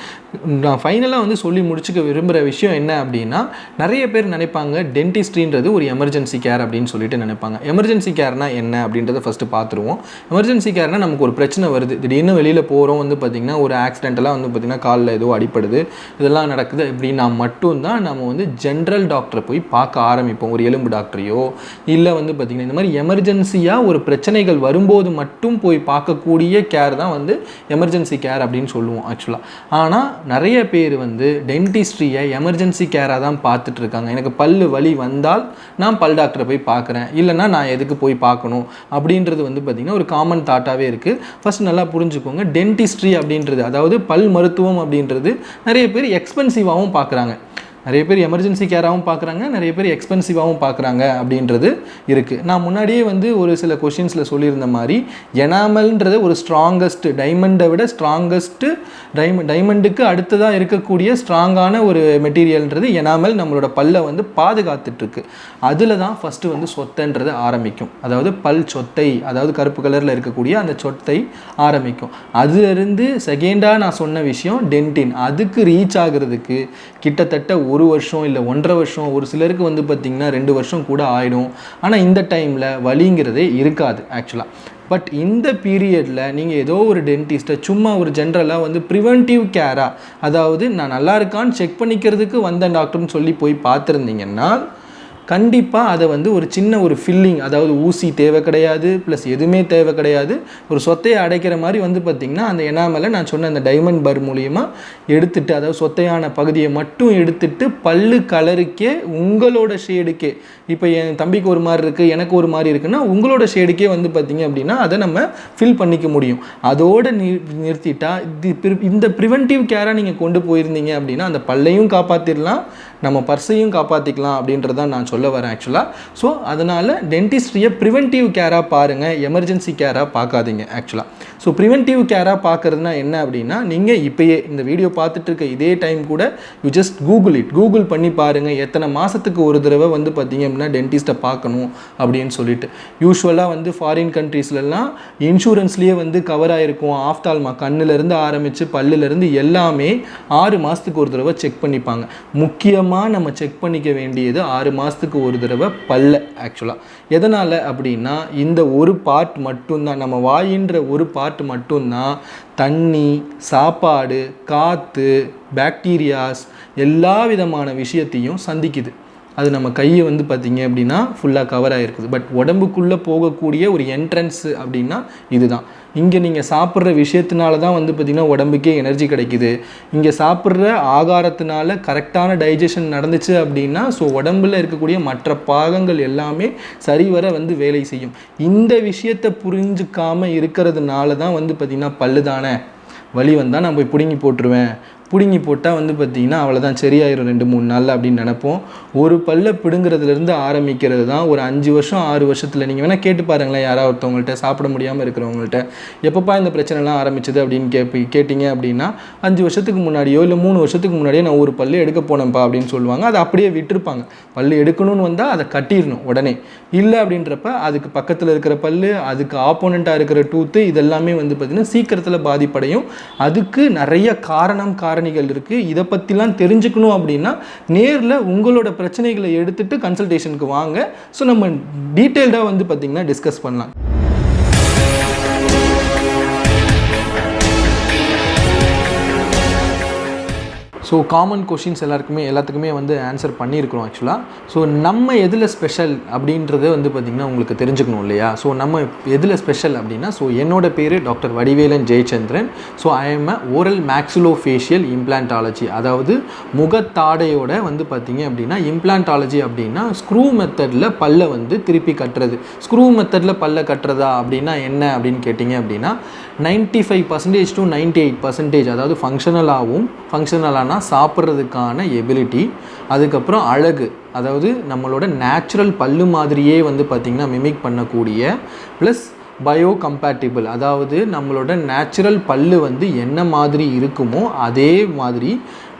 நான் ஃபைனலாக வந்து சொல்லி முடிச்சுக்க விரும்புகிற விஷயம் என்ன அப்படின்னா நிறைய பேர் நினைப்பாங்க டென்டிஸ்ட்ரின்றது ஒரு எமர்ஜென்சி கேர் அப்படின்னு சொல்லிட்டு நினைப்பாங்க. எமர்ஜென்சி கேர்னால் என்ன அப்படின்றத ஃபஸ்ட்டு பார்த்துருவோம். எமர்ஜென்சி கேர்னால் நமக்கு ஒரு பிரச்சனை வருது, திடீர்னு வெளியில் போகிறோம், வந்து பார்த்திங்கன்னா ஒரு ஆக்சிடென்ட்டெல்லாம் வந்து பார்த்திங்கன்னா காலில் ஏதோ அடிப்படுது, இதெல்லாம் நடக்குது அப்படின்னா மட்டும்தான் நம்ம வந்து ஜென்ரல் டாக்டரை போய் பார்க்க ஆரம்பிப்போம். ஒரு எலும்பு டாக்டரையோ இல்லை வந்து பார்த்திங்கன்னா இந்த மாதிரி எமர்ஜென்சியாக ஒரு பிரச்சனைகள் வரும்போது மட்டும் போய் பார்க்கக்கூடிய கேர் தான் வந்து எமர்ஜென்சி கேர் அப்படின்னு சொல்லுவோம் ஆக்சுவலாக. ஆனால் நிறைய பேர் வந்து டென்டிஸ்ட்ரியை எமர்ஜென்சி கேராக தான் பார்த்துட்டு இருக்காங்க. எனக்கு பல்லு வலி வந்தால் நான் பல் டாக்டரை போய் பார்க்குறேன், இல்லைனா நான் எதுக்கு போய் பார்க்கணும் அப்படின்றது வந்து பார்த்திங்கன்னா ஒரு காமன் தாட்டாகவே இருக்குது. ஃபஸ்ட் நல்லா புரிஞ்சுக்கோங்க, டென்டிஸ்ட்ரி அப்படின்றது அதாவது பல் மருத்துவம் அப்படின்றது நிறைய பேர் எக்ஸ்பென்சிவாகவும் பார்க்குறாங்க, நிறைய பேர் எமர்ஜென்சி கேராகவும் பார்க்குறாங்க, நிறைய பேர் எக்ஸ்பென்சிவாகவும் பார்க்குறாங்க அப்படின்றது இருக்குது. நான் முன்னாடியே வந்து ஒரு சில கொஷின்ஸில் சொல்லியிருந்த மாதிரி எனாமல்ன்றது ஒரு ஸ்ட்ராங்கஸ்ட்டு, டைமண்டை விட ஸ்ட்ராங்கஸ்ட்டு, டைமண்டுக்கு அடுத்ததாக இருக்கக்கூடிய ஸ்ட்ராங்கான ஒரு மெட்டீரியல்ன்றது எனாமல் நம்மளோட பல்லை வந்து பாதுகாத்துட்ருக்கு. அதில் தான் ஃபஸ்ட்டு வந்து சொத்தைன்றது ஆரம்பிக்கும். அதாவது பல் சொத்தை, அதாவது கருப்பு கலரில் இருக்கக்கூடிய அந்த சொத்தை ஆரம்பிக்கும். அதுலேருந்து செகண்டாக நான் சொன்ன விஷயம் டென்டின், அதுக்கு ரீச் ஆகிறதுக்கு கிட்டத்தட்ட 1 வருஷம் இல்லை 1.5 வருஷம், ஒரு சிலருக்கு வந்து பார்த்திங்கன்னா 2 வருஷம் கூட ஆகிடும். ஆனால் இந்த டைமில் வலிங்கிறதே இருக்காது ஆக்சுவலாக. பட் இந்த பீரியடில் நீங்கள் ஏதோ ஒரு டென்டிஸ்ட்டை சும்மா ஒரு ஜென்ரலாக வந்து ப்ரிவென்டிவ் கேராக, அதாவது நான் நல்லா இருக்கான்னு செக் பண்ணிக்கிறதுக்கு வந்த டாக்டர்னு சொல்லி போய் பார்த்துருந்தீங்கன்னா கண்டிப்பாக அதை வந்து ஒரு சின்ன ஒரு ஃபில்லிங், அதாவது ஊசி தேவை கிடையாது, ப்ளஸ் எதுவுமே தேவை கிடையாது, ஒரு சொத்தையை அடைக்கிற மாதிரி வந்து பார்த்திங்கன்னா அந்த எனாமலை நான் சொன்ன அந்த டைமண்ட் பர் மூலியமாக எடுத்துட்டு, அதாவது சொத்தையான பகுதியை மட்டும் எடுத்துட்டு பல்லு கலருக்கே உங்களோட ஷேடுக்கே, இப்போ என் தம்பிக்கு ஒரு மாதிரி இருக்குது, எனக்கு ஒரு மாதிரி இருக்குன்னா உங்களோட ஷேடுக்கே வந்து பார்த்திங்க அப்படின்னா அதை நம்ம ஃபில் பண்ணிக்க முடியும். அதோடு நிறுத்திட்டா இந்த ப்ரிவென்டிவ் கேராக நீங்கள் கொண்டு போயிருந்தீங்க அப்படின்னா அந்த பல்லையும் காப்பாற்றிடலாம், நம்ம பர்ஸையும் காப்பாற்றிக்கலாம் அப்படின்றதான் நான் சொல்ல வரேன் ஆக்சுவலாக. ஸோ அதனால் டென்டிஸ்ட்ரியை ப்ரிவென்டிவ் கேராக பாருங்கள், எமர்ஜென்சி கேராக பார்க்காதீங்க ஆக்சுவலாக. ஸோ ப்ரிவென்டிவ் கேராக பார்க்குறதுனா என்ன அப்படின்னா நீங்கள் இப்போயே இந்த வீடியோ பார்த்துட்டு இருக்க இதே டைம் கூட யூ ஜஸ்ட் கூகுள் பண்ணி பாருங்கள் எத்தனை மாதத்துக்கு ஒரு தடவை வந்து பார்த்திங்க அப்படின்னா டென்டிஸ்ட்டை பார்க்கணும் அப்படின்னு சொல்லிட்டு. யூஸ்வலாக வந்து ஃபாரின் கண்ட்ரீஸ்லாம் இன்சூரன்ஸ்லேயே வந்து கவர் ஆகிருக்கும். ஆஃப்தால்மா கண்ணிலேருந்து ஆரம்பித்து பல்லுலேருந்து எல்லாமே 6 மாதத்துக்கு ஒரு தடவை செக் பண்ணிப்பாங்க. முக்கியமாக நம்ம செக் பண்ணிக்க வேண்டியது 6 மாதத்துக்கு ஒரு தடவை பல்ல ஆக்சுவலாக. எதனால் அப்படின்னா இந்த ஒரு பார்ட் மட்டும்தான், நம்ம வாயின்ற ஒரு பார்ட் மட்டும்தான் தண்ணி, சாப்பாடு, காற்று, பாக்டீரியாஸ் எல்லா விதமான விஷயத்தையும் சந்திக்குது. அது நம்ம கையை வந்து பார்த்திங்க அப்படின்னா ஃபுல்லாக கவர் ஆகிருக்குது. பட் உடம்புக்குள்ளே போகக்கூடிய ஒரு என்ட்ரன்ஸு அப்படின்னா இதுதான். இங்கே நீங்கள் சாப்பிட்ற விஷயத்தினால தான் வந்து பார்த்திங்கன்னா உடம்புக்கே எனர்ஜி கிடைக்குது. இங்கே சாப்பிட்ற ஆகாரத்தினால கரெக்டான டைஜஷன் நடந்துச்சு அப்படின்னா ஸோ உடம்பில் இருக்கக்கூடிய மற்ற பாகங்கள் எல்லாமே சரிவர வந்து வேலை செய்யும். இந்த விஷயத்தை புரிஞ்சுக்காமல் இருக்கிறதுனால தான் வந்து பார்த்திங்கன்னா பல்லு தானே வலி வந்தால் நான் போய் பிடுங்கி போட்டுருவேன், பிடுங்கி போட்டால் வந்து பார்த்திங்கன்னா அவ்வளோதான் சரியாயிரும் 2-3 நாளில் அப்படின்னு நினைப்போம். ஒரு பல்லை பிடுங்கிறதுலேருந்து ஆரம்பிக்கிறது தான் ஒரு 5 வருஷம் 6 வருஷத்தில். நீங்கள் வேணால் கேட்டு பாருங்களேன், யாராவது ஒருத்தவங்கள்ட்ட சாப்பிட முடியாமல் இருக்கிறவங்கள்ட்ட எப்பப்பா இந்த பிரச்சனைலாம் ஆரம்பிச்சது அப்படின்னு கேட்டிங்க அப்படின்னா 5 வருஷத்துக்கு முன்னாடியோ இல்லை 3 வருஷத்துக்கு முன்னாடியோ நான் ஒரு பல்லு எடுக்க போனேன்ப்பா அப்படின்னு சொல்லுவாங்க. அதை அப்படியே விட்டுருப்பாங்க. பல்லு எடுக்கணும்னு வந்தால் அதை கட்டிடணும் உடனே. இல்லை அப்படின்றப்ப அதுக்கு பக்கத்தில் இருக்கிற பல்லு, அதுக்கு ஆப்போனண்ட்டாக இருக்கிற டூத்து, இதெல்லாமே வந்து பார்த்திங்கன்னா சீக்கிரத்தில் பாதிப்படையும். அதுக்கு நிறைய காரணிகள் இருக்குது. இதை பற்றிலாம் தெரிஞ்சுக்கணும் அப்படின்னா நேரில் உங்களோட பிரச்சனைகளை எடுத்துகிட்டு கன்சல்டேஷனுக்கு வாங்க. ஸோ நம்ம டீட்டெயில்டாக வந்து பார்த்திங்கன்னா டிஸ்கஸ் பண்ணலாம். ஸோ காமன் கொஷின்ஸ் எல்லாத்துக்குமே வந்து ஆன்சர் பண்ணியிருக்கிறோம் ஆக்சுவலாக. ஸோ நம்ம எதில் ஸ்பெஷல் அப்படின்றத வந்து பார்த்திங்கன்னா உங்களுக்கு தெரிஞ்சுக்கணும் இல்லையா? ஸோ நம்ம எதில் ஸ்பெஷல் அப்படின்னா, ஸோ என்னோட பேர் doctor Vadivelan Jayachandran. So I am oral maxillofacial implantology, அதாவது முகத்தாடையோட வந்து பார்த்திங்க அப்படின்னா இம்ப்ளான்டாலஜி அப்படின்னா ஸ்க்ரூ மெத்தடில் பல்லை வந்து திருப்பி கட்டுறது. ஸ்க்ரூ மெத்தடில் பல்லை கட்டுறதா அப்படின்னா என்ன அப்படின்னு கேட்டிங்க அப்படின்னா 95% to 98%, அதாவது ஃபங்க்ஷனலானா சாப்பிட்றதுக்கான எபிலிட்டி, அதுக்கப்புறம் அழகு, அதாவது நம்மளோட நேச்சுரல் பல்லு மாதிரியே வந்து பார்த்திங்கன்னா மிமிக் பண்ணக்கூடிய, ப்ளஸ் பயோ கம்பேட்டிபிள், அதாவது நம்மளோட நேச்சுரல் பல்லு வந்து என்ன மாதிரி இருக்குமோ அதே மாதிரி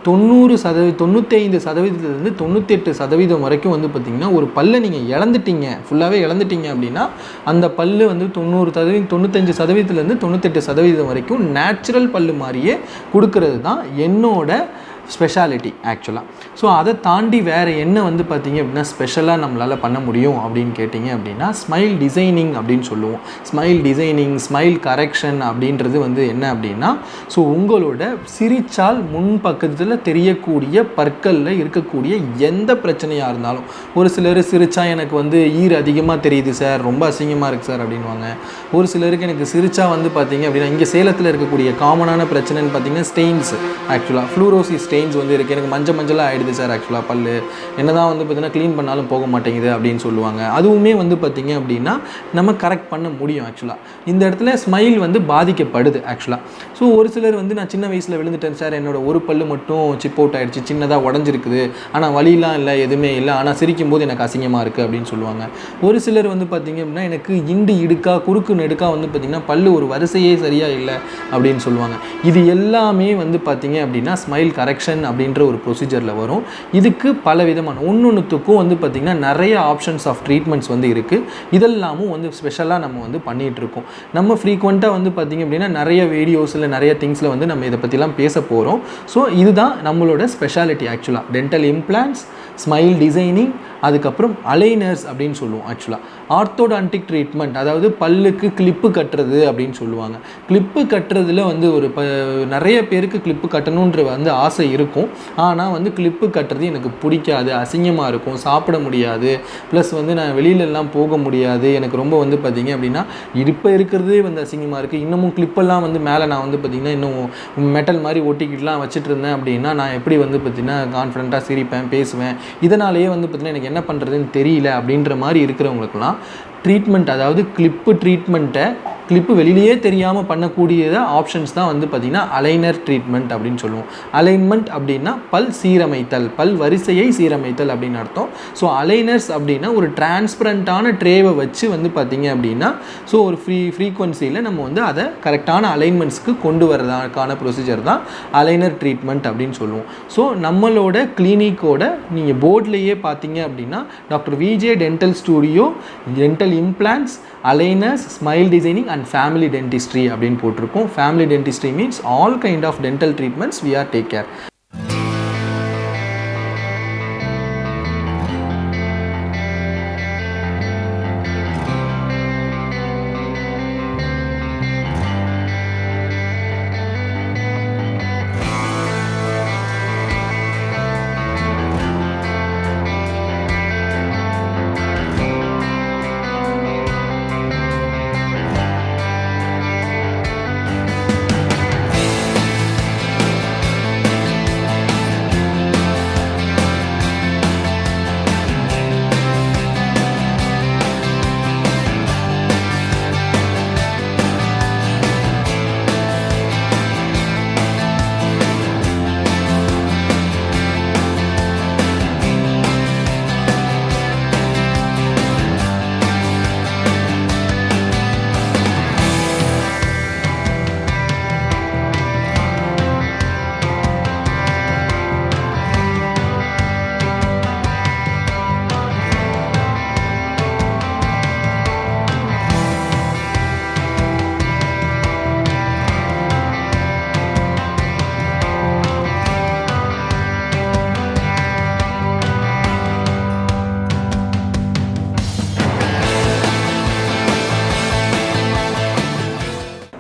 95%, 98% வரைக்கும் வந்து பார்த்திங்கன்னா ஒரு பல்லை நீங்கள் ஃபுல்லாகவே இழந்துட்டீங்க அப்படின்னா அந்த பல்லு வந்து 95%, 98% வரைக்கும் நேச்சுரல் பல்லு மாதிரியே கொடுக்கறது தான் என்னோட ஸ்பெஷாலிட்டி ஆக்சுவலாக. ஸோ அதை தாண்டி வேறு என்ன வந்து பார்த்திங்க அப்படின்னா ஸ்பெஷலாக நம்மளால் பண்ண முடியும் அப்படின்னு கேட்டிங்க அப்படின்னா ஸ்மைல் டிசைனிங் அப்படின்னு சொல்லுவோம். ஸ்மைல் கரெக்ஷன் அப்படின்றது வந்து என்ன அப்படின்னா, ஸோ உங்களோட சிரிச்சால் முன்பக்கத்தில் தெரியக்கூடிய பற்களில் இருக்கக்கூடிய எந்த பிரச்சனையாக இருந்தாலும், ஒரு சிலர் சிரிச்சா எனக்கு வந்து அதிகமாக தெரியுது சார், ரொம்ப அசிங்கமாக இருக்குது சார் அப்படின்வாங்க. ஒரு சிலருக்கு எனக்கு சிரிச்சா வந்து பார்த்திங்க அப்படின்னா இங்கே சேலத்தில் இருக்கக்கூடிய காமனான பிரச்சனைன்னு பார்த்திங்கன்னா ஸ்டெயின்ஸ், ஆக்சுவலாக ஃப்ளூரோசிஸ் ஸ்டெயின்ஸ் வந்து இருக்குது. எனக்கு மஞ்சளாக ஆகிடுது சார் ஆக்சுவலாக பல்லு, என்ன தான் வந்து பார்த்திங்கன்னா க்ளீன் பண்ணாலும் போக மாட்டேங்குது அப்படின்னு சொல்லுவாங்க. அதுவுமே வந்து பார்த்திங்க அப்படின்னா நம்ம கரெக்ட் பண்ண முடியும் ஆக்சுவலாக. இந்த இடத்துல ஸ்மைல் வந்து பாதிக்கப்படுது ஆக்சுவலாக. ஸோ ஒரு சிலர் வந்து நான் சின்ன வயசில் விழுந்துட்டேன் சார், என்னோட ஒரு பல்லு மட்டும் சிப் அவுட் ஆகிடுச்சு, சின்னதாக உடஞ்சிருக்குது, ஆனால் வலிலாம் இல்லை, எதுவுமே இல்லை, ஆனால் சிரிக்கும் போது எனக்கு அசிங்கமாக இருக்குது அப்படின்னு சொல்லுவாங்க. ஒரு சிலர் வந்து பார்த்திங்க அப்படின்னா எனக்கு குறுக்கு நெடுக்காக வந்து பார்த்திங்கன்னா பல்லு ஒரு வரிசையே சரியாக இல்லை அப்படின்னு சொல்லுவாங்க. இது எல்லாமே வந்து பார்த்திங்க அப்படின்னா ஸ்மைல் கரெக்ஷன் அப்படின்ற ஒரு ப்ரொசீஜரில் வரும். இதுக்கு பல விதமான ஒன்றுத்துக்கும் வந்து பார்த்திங்கன்னா நிறைய ஆப்ஷன்ஸ் ஆஃப் ட்ரீட்மெண்ட்ஸ் வந்து இருக்குது. இதெல்லாமும் வந்து ஸ்பெஷலாக நம்ம வந்து பண்ணிகிட்ருக்கோம். நம்ம ஃப்ரீக்வெண்ட்டாக வந்து பார்த்திங்க அப்படின்னா நிறைய வீடியோஸில் நிறைய திங்ஸில் வந்து நம்ம இதை பற்றிலாம் பேச போகிறோம். ஸோ இதுதான் நம்மளோட ஸ்பெஷாலிட்டி ஆக்சுவலாக. டென்டல் இம்ப்ளான்ட்ஸ், ஸ்மைல் டிசைனிங், அதுக்கப்புறம் அலைனர்ஸ் அப்படின்னு சொல்லுவோம். ஆக்சுவலாக ஆர்த்தோடான்டிக் ட்ரீட்மெண்ட், அதாவது பல்லுக்கு கிளிப்பு கட்டுறது அப்படின்னு சொல்லுவாங்க. கிளிப்பு கட்டுறதுல வந்து நிறைய பேருக்கு கிளிப்பு கட்டணுன்ற வந்து ஆசை இருக்கும். ஆனால் வந்து கிளிப்பு கட்டுறது எனக்கு பிடிக்காது, அசிங்கமாக இருக்கும், சாப்பிட முடியாது, ப்ளஸ் வந்து நான் வெளியிலலாம் போக முடியாது, எனக்கு ரொம்ப வந்து பார்த்திங்க அப்படின்னா இப்போ இருக்கிறதே வந்து அசிங்கமாக இருக்குது. இன்னமும் கிளிப்பெல்லாம் வந்து மேலே நான் வந்து பார்த்திங்கன்னா இன்னும் மெட்டல் மாதிரி ஒட்டிக்கிட்டுலாம் வச்சுட்டு இருந்தேன் அப்படின்னா நான் எப்படி வந்து பார்த்திங்கன்னா கான்ஃபிடண்ட்டாக சிரிப்பேன், பேசுவேன். இதனாலேயே வந்து பார்த்திங்கன்னா எனக்கு என்ன பண்ணுறதுன்னு தெரியல அப்படின்ற மாதிரி இருக்கிறவங்களுக்குலாம் ட்ரீட்மெண்ட், அதாவது கிளிப்பு வெளியிலேயே தெரியாமல் பண்ணக்கூடியத ஆப்ஷன்ஸ் தான் வந்து பார்த்திங்கன்னா அலைனர் ட்ரீட்மெண்ட் அப்படின்னு சொல்லுவோம். அலைன்மெண்ட் அப்படின்னா பல் சீரமைத்தல், பல் வரிசையை சீரமைத்தல் அப்படின்னு அர்த்தம். ஸோ அலைனர்ஸ் அப்படின்னா ஒரு டிரான்ஸ்பரண்ட்டான ட்ரேவை வச்சு வந்து பார்த்திங்க அப்படின்னா ஸோ ஒரு ஃப்ரீக்வன்சியில் நம்ம வந்து அதை கரெக்டான அலைன்மெண்ட்ஸ்க்கு கொண்டு வரதுக்கான ப்ரொசீஜர் தான் அலைனர் ட்ரீட்மெண்ட் அப்படின்னு சொல்லுவோம். ஸோ நம்மளோட கிளினிக்கோட நீங்கள் போர்ட்லேயே பார்த்தீங்க அப்படின்னா doctor VJ dental studio, dental implants, aligners, smile designing and family dentistry அப்படின்னு போட்டிருக்கோம். Family dentistry means all kind of dental treatments we are take care.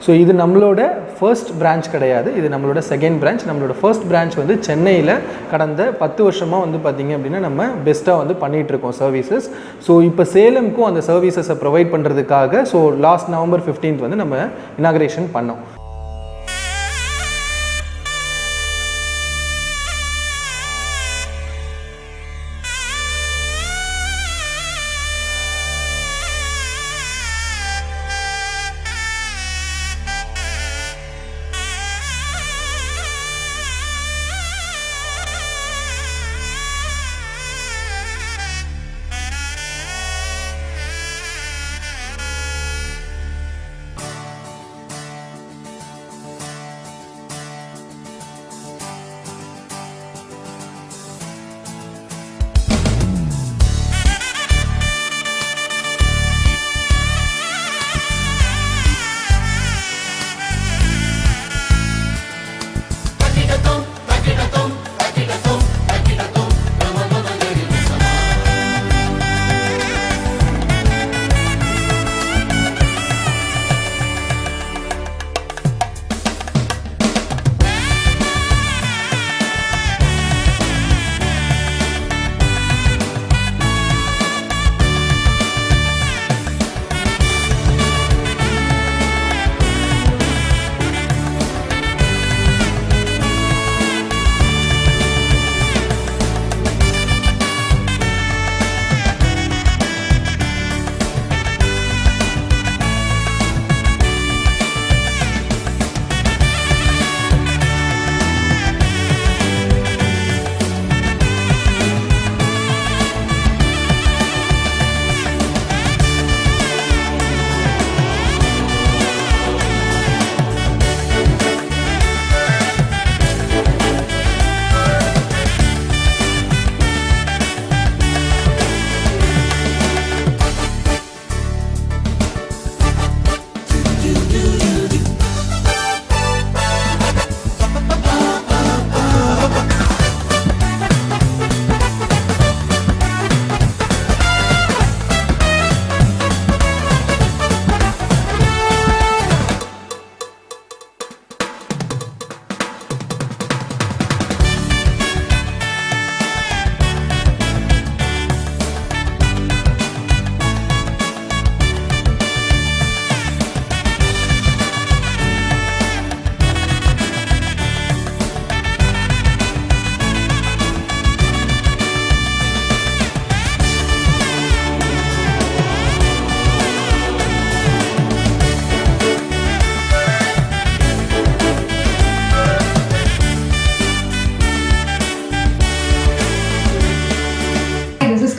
So இது நம்மளோட ஃபர்ஸ்ட் பிரான்ச் கிடையாது, இது நம்மளோட செகண்ட் பிரான்ச். நம்மளோட ஃபர்ஸ்ட் பிரான்ச் வந்து சென்னையில் கடந்த 10 வருஷமாக வந்து பார்த்திங்க அப்படின்னா நம்ம பெஸ்ட்டாக வந்து பண்ணிகிட்ருக்கோம் சர்வீசஸ். ஸோ இப்போ சேலமுக்கும் அந்த சர்வீசஸை ப்ரொவைட் பண்ணுறதுக்காக ஸோ லாஸ்ட் November 15th வந்து நம்ம இனாகரேஷன் பண்ணோம்.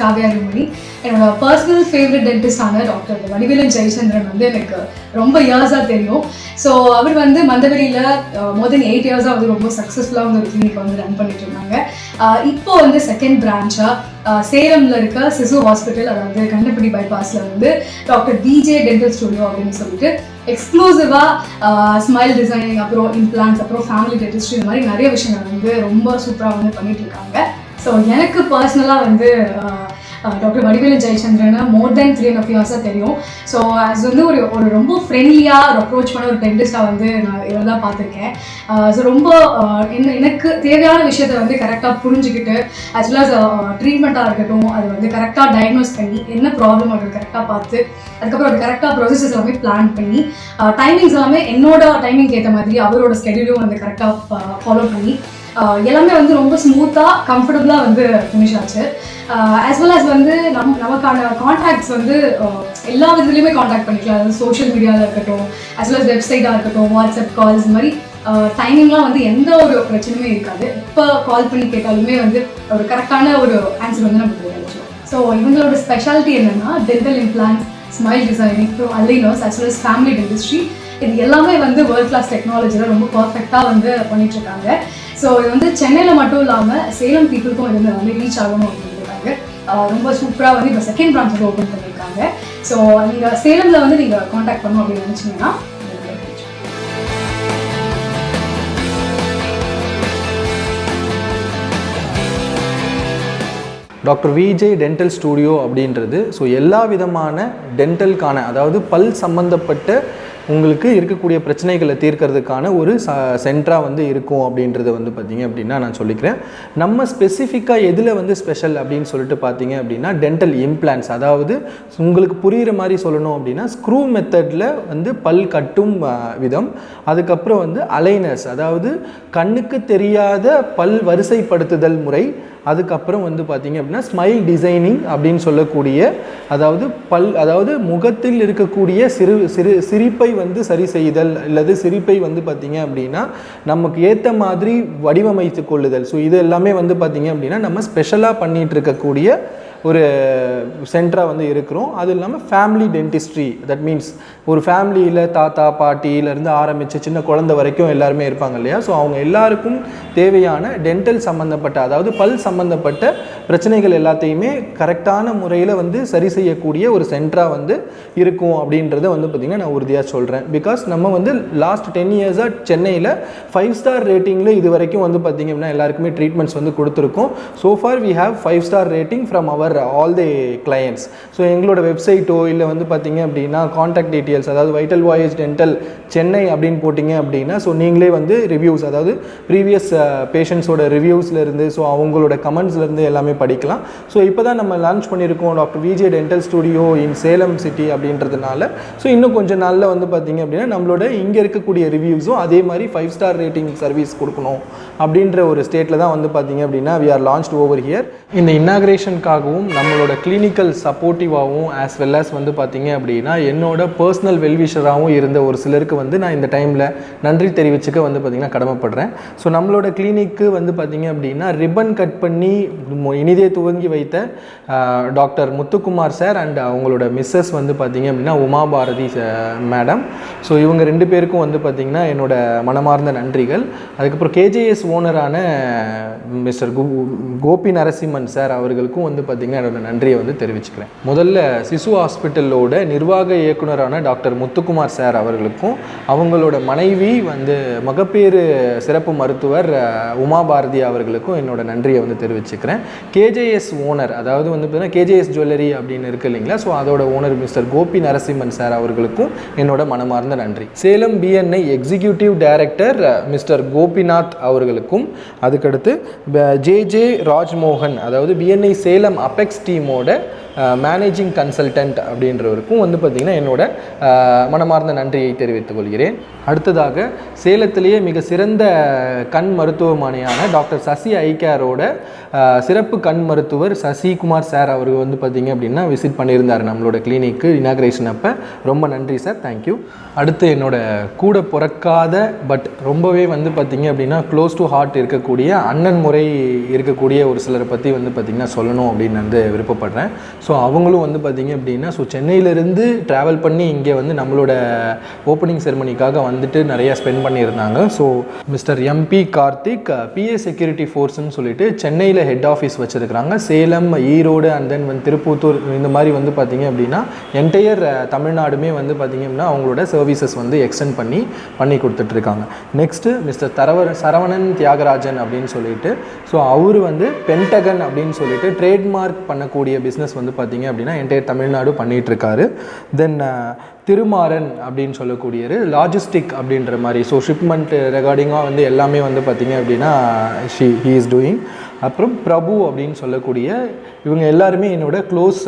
காவ்யா ருமணி. என்னோட பர்சனல் ஃபேவரட் டென்டிஸ்டான டாக்டர் வடிவேலன் ஜெயச்சந்திரன் வந்து எனக்கு ரொம்ப இயர்ஸாக தெரியும். ஸோ அவர் வந்து மந்தவெளியில் மோர் தென் 8 years வந்து ரொம்ப சக்ஸஸ்ஃபுல்லாக வந்து ஒரு கிளினிக் வந்து ரன் பண்ணிட்டு இருந்தாங்க. இப்போ வந்து செகண்ட் பிரான்ச்சாக சேலமில் இருக்க சிசு ஹாஸ்பிட்டல், அதாவது கண்டப்படி பைபாஸில் வந்து டாக்டர் பிஜே டென்டல் ஸ்டுடியோ அப்படின்னு சொல்லிட்டு எக்ஸ்க்ளூசிவாக ஸ்மைல் டிசைனிங், அப்புறம் இம்ப்ளான்ஸ், அப்புறம் ஃபேமிலி டென்டிஸ்ட்ரி, இந்த மாதிரி நிறைய விஷயங்கள் வந்து ரொம்ப சூப்பராக வந்து பண்ணிட்டு இருக்காங்க. ஸோ எனக்கு பர்சனலாக வந்து டாக்டர் வடிவேலன் ஜெயச்சந்திரனை மோர் தென் 3.5 years தெரியும். ஸோ அது வந்து ஒரு ரொம்ப ஃப்ரெண்ட்லியாக ஒரு அப்ரோச் பண்ண ஒரு டென்டிஸ்டாக வந்து நான் இவர் தான் பார்த்துருக்கேன். ஸோ ரொம்ப எனக்கு தேவையான விஷயத்தை வந்து கரெக்டாக புரிஞ்சுக்கிட்டு, ஆஸ் வெல் அஸ் ட்ரீட்மெண்ட்டாக இருக்கட்டும், அது வந்து கரெக்டாக டயக்னோஸ் பண்ணி என்ன ப்ராப்ளம் அது கரெக்டாக பார்த்து, அதுக்கப்புறம் அது கரெக்டாக ப்ரொசஸஸ் எல்லாமே பிளான் பண்ணி, டைமிங்ஸ் எல்லாமே என்னோட டைமிங் ஏற்ற மாதிரி அவரோட ஸ்கெடியூலும் வந்து கரெக்டாக ஃபாலோ பண்ணி எல்லாமே வந்து ரொம்ப ஸ்மூத்தாக கம்ஃபர்டபுளாக வந்து ஃபினிஷ் ஆச்சு. ஆஸ் வெல் அஸ் வந்து நமக்கான கான்டாக்ட்ஸ் வந்து எல்லா விதத்துலையுமே கான்டாக்ட் பண்ணிக்கலாம். அதாவது சோஷியல் மீடியாவில் இருக்கட்டும், ஆஸ் வெல் அஸ் வெப்சைட்டாக இருக்கட்டும், வாட்ஸ்அப் கால்ஸ், இந்த மாதிரி டைமிங்லாம் வந்து எந்த ஒரு பிரச்சனையுமே இருக்காது. இப்போ கால் பண்ணி கேட்டாலுமே வந்து ஒரு கரெக்டான ஒரு ஆன்சர் வந்து நமக்கு கிடைச்சிடும். ஸோ இவங்களோட ஸ்பெஷாலிட்டி என்னென்னா டென்டல் இம்ப்ளான்ஸ், ஸ்மைல் டிசைனிங், அப்புறம் aligners, as well as family dentistry, இது எல்லாமே வந்து வேர்ல்ட் கிளாஸ் டெக்னாலஜியில் ரொம்ப பர்ஃபெக்டாக வந்து பண்ணிகிட்ருக்காங்க. ஸோ இது வந்து சென்னையில் மட்டும் இல்லாமல் சேலம் பீப்புளுக்கும் இது வந்து ரீச் ஆகணும் அப்படின்றாங்க. ரொம்ப சூப்பராக வந்து இப்போ செகண்ட் பிரான்ச் வந்து ஓப்பன் பண்ணியிருக்காங்க. ஸோ நீங்கள் சேலமில் வந்து நீங்கள் காண்டாக்ட் பண்ணணும் அப்படின்னு நினச்சிங்கன்னா டாக்டர் விஜே டென்டல் ஸ்டூடியோ அப்படின்றது ஸோ எல்லா விதமான டென்டலுக்கான, அதாவது பல் சம்மந்தப்பட்ட உங்களுக்கு இருக்கக்கூடிய பிரச்சனைகளை தீர்க்கறதுக்கான ஒரு சென்டராக வந்து இருக்கும் அப்படின்றத வந்து பார்த்திங்க அப்படின்னா நான் சொல்லிக்கிறேன். நம்ம ஸ்பெசிஃபிக்காக எதில் வந்து ஸ்பெஷல் அப்படின்னு சொல்லிட்டு பார்த்தீங்க அப்படின்னா டென்டல் இம்ப்ளான்ட்ஸ், அதாவது உங்களுக்கு புரிகிற மாதிரி சொல்லணும் அப்படின்னா ஸ்க்ரூ மெத்தடில் வந்து பல் கட்டும் விதம், அதுக்கப்புறம் வந்து அலைனர்ஸ், அதாவது கண்ணுக்கு தெரியாத பல் வரிசைப்படுத்துதல் முறை, அதுக்கப்புறம் வந்து பார்த்திங்க அப்படின்னா ஸ்மைல் டிசைனிங் அப்படின்னு சொல்லக்கூடிய, அதாவது முகத்தில் இருக்கக்கூடிய சிரிப்பை வந்து சரி செய்தல், அல்லது சிரிப்பை வந்து பார்த்திங்க அப்படின்னா நமக்கு ஏற்ற மாதிரி வடிவமைத்து கொள்ளுதல். ஸோ இது எல்லாமே வந்து பார்த்திங்க அப்படின்னா நம்ம ஸ்பெஷலாக பண்ணிகிட்டு இருக்கக்கூடிய ஒரு சென்டராக வந்து இருக்கிறோம். அது இல்லாமல் ஃபேமிலி டென்டிஸ்ட்ரி, தட் மீன்ஸ் ஒரு ஃபேமிலியில் தாத்தா பாட்டியிலேருந்து ஆரம்பித்து சின்ன குழந்தை வரைக்கும் எல்லாருமே இருப்பாங்க இல்லையா. ஸோ அவங்க எல்லாருக்கும் தேவையான டென்டல் சம்மந்தப்பட்ட, அதாவது பல் சம்மந்தப்பட்ட பிரச்சனைகள் எல்லாத்தையுமே கரெக்டான முறையில் வந்து சரி செய்யக்கூடிய ஒரு சென்டராக வந்து இருக்கும் அப்படின்றத வந்து பார்த்திங்கன்னா நான் உறுதியாக சொல்கிறேன். பிகாஸ் நம்ம வந்து லாஸ்ட் 10 இயர்ஸாக சென்னையில் 5 ஸ்டார் ரேட்டிங்கில் இது வரைக்கும் வந்து பார்த்திங்க அப்படின்னா எல்லாருக்குமே ட்ரீட்மெண்ட்ஸ் வந்து கொடுத்துருக்கோம். So far we have 5 star rating from our all the clients. So எங்களோட வெப்சைட்டோ இல்லை வந்து பார்த்திங்க அப்படின்னா காண்டாக்ட் டீட்டெயில்ஸ், அதாவது வைட்டல் வாயேஜ் டென்டல் சென்னை அப்படின்னு போட்டிங்க அப்படின்னா ஸோ நீங்களே வந்து ரிவ்யூஸ், அதாவது ப்ரீவியஸ் பேஷண்ட்ஸோட ரிவ்யூஸ்லேருந்து, ஸோ அவங்களோட கமெண்ட்ஸ்லேருந்து எல்லாமே படிக்கலாம். ஸோ இப்போ தான் நம்ம லான்ச் பண்ணியிருக்கோம் doctor VJ dental studio in Salem city அப்படின்றதுனால, ஸோ இன்னும் கொஞ்சம் நாளில் வந்து பார்த்திங்க அப்படின்னா நம்மளோட இங்கே இருக்கக்கூடிய ரிவ்யூஸும் அதே மாதிரி 5 ஸ்டார் ரேட்டிங் சர்வீஸ் கொடுக்கணும் அப்படின்ற ஒரு ஸ்டேட்டில் தான் வந்து பார்த்திங்க அப்படின்னா we are launched over here. இந்த இன்னாக்ரேஷனுக்காகவும் நம்மளோட கிளினிக்கல் சப்போர்ட்டிவாகவும் ஆஸ் வெல் ஆஸ் வந்து பார்த்திங்க அப்படின்னா என்னோட பர்சனல் வெல்விஷராகவும் இருந்த ஒரு சிலருக்கு வந்து நான் இந்த டைமில் நன்றி தெரிவிச்சுக்க வந்து பார்த்திங்கன்னா கடமைப்படுறேன். ஸோ நம்மளோட கிளினிக்கு வந்து பார்த்திங்க அப்படின்னா ரிப்பன் கட் பண்ணி இனிதே துவங்கி வைத்த டாக்டர் முத்துக்குமார் சார் அண்ட் அவங்களோட மிஸ்ஸஸ் வந்து பார்த்திங்க அப்படின்னா உமா பாரதி மேடம். ஸோ இவங்க 2 பேருக்கும் வந்து பார்த்திங்கன்னா என்னோட மனமார்ந்த நன்றிகள். அதுக்கப்புறம் கேஜேஎஸ் ஓனரான மிஸ்டர் கோபி நரசிம்மன் சார் அவர்களுக்கும் வந்து பார்த்திங்கன்னா என்னோட நன்றியை வந்து தெரிவிச்சுக்கிறேன். முதல்ல சிசு ஹாஸ்பிட்டலோட நிர்வாக இயக்குனரான டாக்டர் முத்துக்குமார் சார் அவர்களுக்கும் அவங்களோட மனைவி வந்து மகப்பேறு சிறப்பு மருத்துவர் உமா பாரதி அவர்களுக்கும் என்னோட நன்றியை வந்து தெரிவிச்சுக்கிறேன். கேஜேஎஸ் ஓனர், அதாவது வந்து பார்த்தீங்கன்னா கேஜேஎஸ் ஜுவல்லரி அப்படின்னு இருக்கு இல்லைங்களா, ஸோ அதோட owner mister Gopi Narasimhan sir அவர்களுக்கும் என்னோட மனமார்ந்த நன்றி. Salem BNI executive director mister Gopinath அவர்களுக்கும், அதுக்கடுத்து ஜே ராஜ்மோகன், அதாவது பிஎன்ஐ சேலம் அபெக்ஸ் டீமோட மேனேஜிங் கன்சல்டன்ட் அப்படின்றவருக்கும் வந்து பார்த்திங்கன்னா என்னோட மனமார்ந்த நன்றியை தெரிவித்துக் கொள்கிறேன். அடுத்ததாக சேலத்திலேயே மிக சிறந்த கண் மருத்துவமனையான டாக்டர் சசி ஐகேரோட சிறப்பு கண் மருத்துவர் சசிகுமார் சார் அவர் வந்து பார்த்திங்க அப்படின்னா விசிட் பண்ணியிருந்தார் நம்மளோட கிளினிக்கு இனாக்ரேஷன் அப்போ. ரொம்ப நன்றி சார், தேங்க்யூ. அடுத்து என்னோட கூட பிறக்காத பட் ரொம்பவே வந்து பார்த்திங்க அப்படின்னா க்ளோஸ் டு ஹார்ட் இருக்கக்கூடிய அண்ணன் முறை இருக்கக்கூடிய ஒரு சிலரை பற்றி வந்து பார்த்திங்கன்னா சொல்லணும் அப்படின்னு வந்து விருப்பப்படுறேன். ஸோ அவங்களும் வந்து பார்த்திங்க அப்படின்னா ஸோ சென்னையிலேருந்து ட்ராவல் பண்ணி இங்கே வந்து நம்மளோட ஓப்பனிங் செரமனிக்காக வந்துட்டு நிறையா ஸ்பெண்ட் பண்ணியிருந்தாங்க. So mister MP Karthik PA security ஃபோர்ஸ்ன்னு சொல்லிட்டு சென்னையில் ஹெட் ஆஃபீஸ் வச்சுருக்கிறாங்க. சேலம், ஈரோடு அண்ட் தென் வந்து திருப்பூத்தூர், இந்த மாதிரி வந்து பார்த்திங்க அப்படின்னா என்டையர் தமிழ்நாடுமே வந்து பார்த்திங்க அப்படின்னா அவங்களோட சர்வீசஸ் வந்து எக்ஸ்டெண்ட் பண்ணி கொடுத்துட்ருக்காங்க. நெக்ஸ்ட்டு மிஸ்டர் சரவணன் தியாகராஜன் அப்படின்னு சொல்லிட்டு, ஸோ அவர் வந்து பென்டகன் அப்படின்னு சொல்லிட்டு ட்ரேட்மார்க் பண்ணக்கூடிய பிஸ்னஸ் வந்து பார்த்திங்க அப்படின்னா என்டையர் தமிழ்நாடு பண்ணிகிட்ருக்காரு. தென் திருமாறன் அப்படின்னு சொல்லக்கூடியது லாஜிஸ்டிக் அப்படின்ற மாதிரி, ஸோ ஷிப்மெண்ட் ரெகார்டிங்காக வந்து எல்லாமே வந்து பார்த்திங்க அப்படின்னா ஹீ இஸ் டூயிங். அப்புறம் பிரபு அப்படின்னு சொல்லக்கூடிய இவங்க எல்லாருமே என்னோட க்ளோஸ்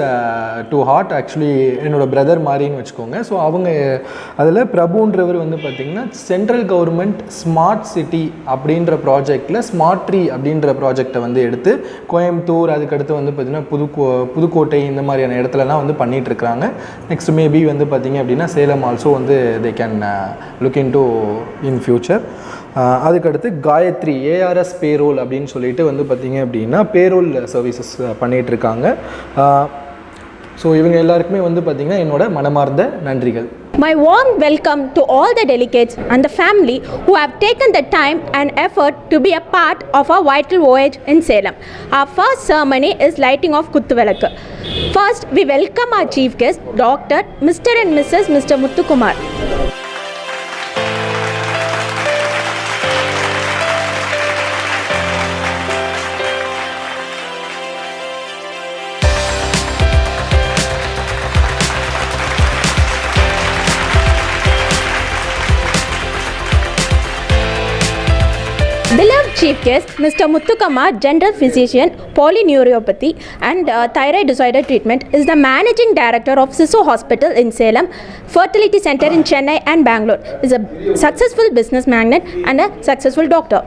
டு ஹார்ட், ஆக்சுவலி என்னோட பிரதர் மாதிரின்னு வச்சுக்கோங்க. ஸோ அவங்க அதில் பிரபுன்றவர் வந்து பார்த்திங்கன்னா சென்ட்ரல் கவர்மெண்ட் ஸ்மார்ட் சிட்டி அப்படின்ற ப்ராஜெக்டில் ஸ்மார்ட் ட்ரீ அப்படின்ற ப்ராஜெக்டை வந்து எடுத்து கோயம்புத்தூர், அதுக்கடுத்து வந்து பார்த்திங்கன்னா புதுக்கோட்டை, இந்த மாதிரியான இடத்துலலாம் வந்து பண்ணிகிட்ருக்காங்க. நெக்ஸ்ட் மேபி வந்து பார்த்திங்க அப்படின்னா சேலம் ஆல்சோ வந்து they can look in to in future. அதுக்கடுத்து காயத்ரி ஏஆர்எஸ் பேரோல் அப்படின்னு சொல்லிட்டு வந்து பார்த்திங்க அப்படின்னா பேரோல் சர்வீசஸ் பண்ணிகிட்ருக்காங்க. ஸோ இவங்க எல்லாருக்குமே வந்து பார்த்திங்கன்னா என்னோட மனமார்ந்த நன்றிகள். My warm welcome to all the delegates and the family who have taken the time and effort to be a part of our vital voyage in Salem. Our first ceremony is lighting of Kuttuvelakku. First, we welcome our chief guest, Dr. Mr. and Mr. Muthukumar. chief guest, Mr. Muthukamma, general physician, polyneuropathy and thyroid disorder treatment, is the managing director of Sisu Hospital in Salem, Fertility Center in Chennai and Bangalore. Is a successful business magnate and a successful doctor.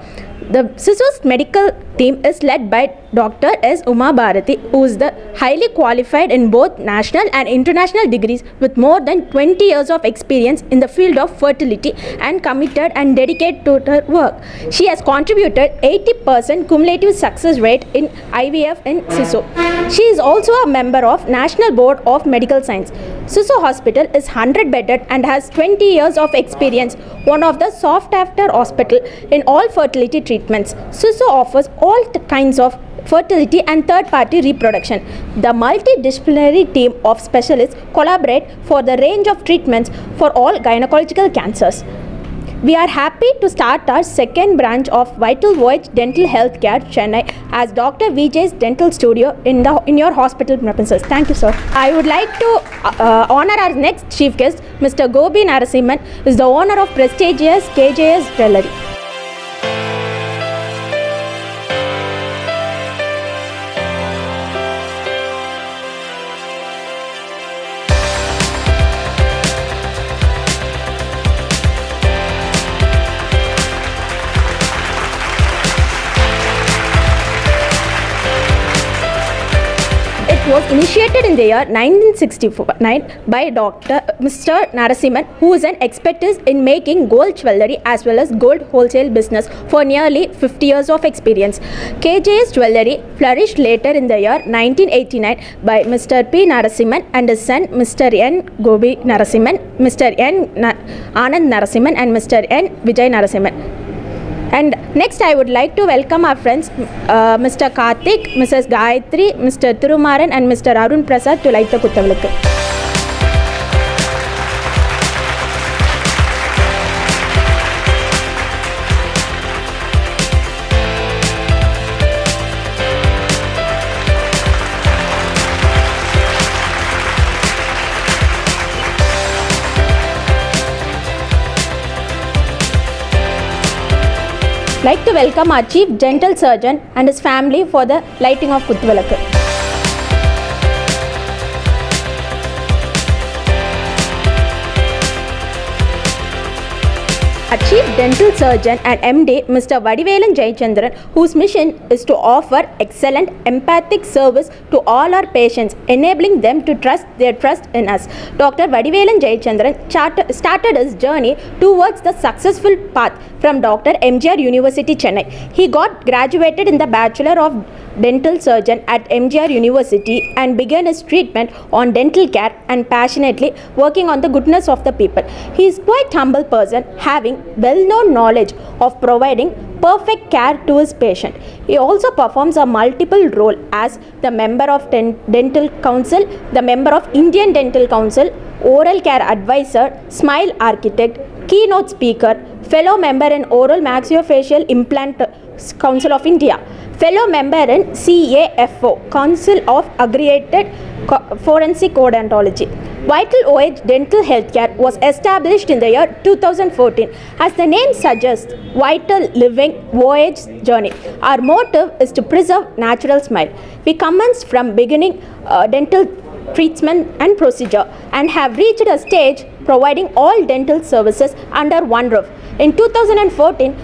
The Sisu's medical team is led by Dr. S. Uma Bharati, who is the highly qualified in both national and international degrees with more than 20 years of experience in the field of fertility and committed and dedicated to her work. She has contributed 80% cumulative success rate in IVF in Sisu. She is also a member of National Board of Medical Science. Sisu Hospital is 100-bedded and has 20 years of experience, one of the sought after hospital in all fertility treatments. Sisu offers all kinds of fertility and third-party reproduction. The multidisciplinary team of specialists collaborate for the range of treatments for all gynecological cancers. We are happy to start our second branch of Vital Voyage Dental Healthcare, Chennai, as Dr. Vijay's Dental Studio in your hospital premises. Thank you, sir. I would like to honor our next chief guest, Mr. Gobi Narasimhan, who is the owner of prestigious KJS Jewellery. Was initiated in the year 1969 by Dr. Mr. Narasimhan, who is an expert in making gold jewellery as well as gold wholesale business for nearly 50 years of experience. KJS Jewellery flourished later in the year 1989 by Mr. P. Narasimhan and his son Mr. N. Gobi Narasimhan, Mr. N. Anand Narasimhan and Mr. N. Vijay Narasimhan. And next I would like to welcome our friends Mr. Karthik, Mrs. Gayatri, Mr. Thirumaran and Mr. Arun Prasad to light the Kuttavilakku. Like to welcome our Chief Dental Surgeon and his family for the lighting of Kuttavilakku. Our Chief Dental Surgeon and MD, Mr. Vadivelan Jayachandran, whose mission is to offer excellent empathic service to all our patients, enabling them to trust their trust in us. Dr. Vadivelan Jayachandran started his journey towards the successful path from Dr. MGR University, Chennai. He got graduated in the Bachelor of Dental Surgeon at MGR University and began his treatment on dental care and passionately working on the goodness of the people. He is quite humble person, having well-known knowledge of providing perfect care to his patient. He also performs a multiple role as the member of Dental Council, the member of Indian Dental Council, oral care advisor, smile architect, keynote speaker, fellow member in Oral Maxillofacial Implant Council of India, fellow member in CAFO, Council of Aggregated Forensic Odontology. Vital Voyage Dental Healthcare was established in the year 2014. As the name suggests, Vital Living Voyage Journey. Our motive is to preserve natural smile. We commenced from beginning dental treatment and procedure and have reached a stage providing all dental services under one roof. In 2014,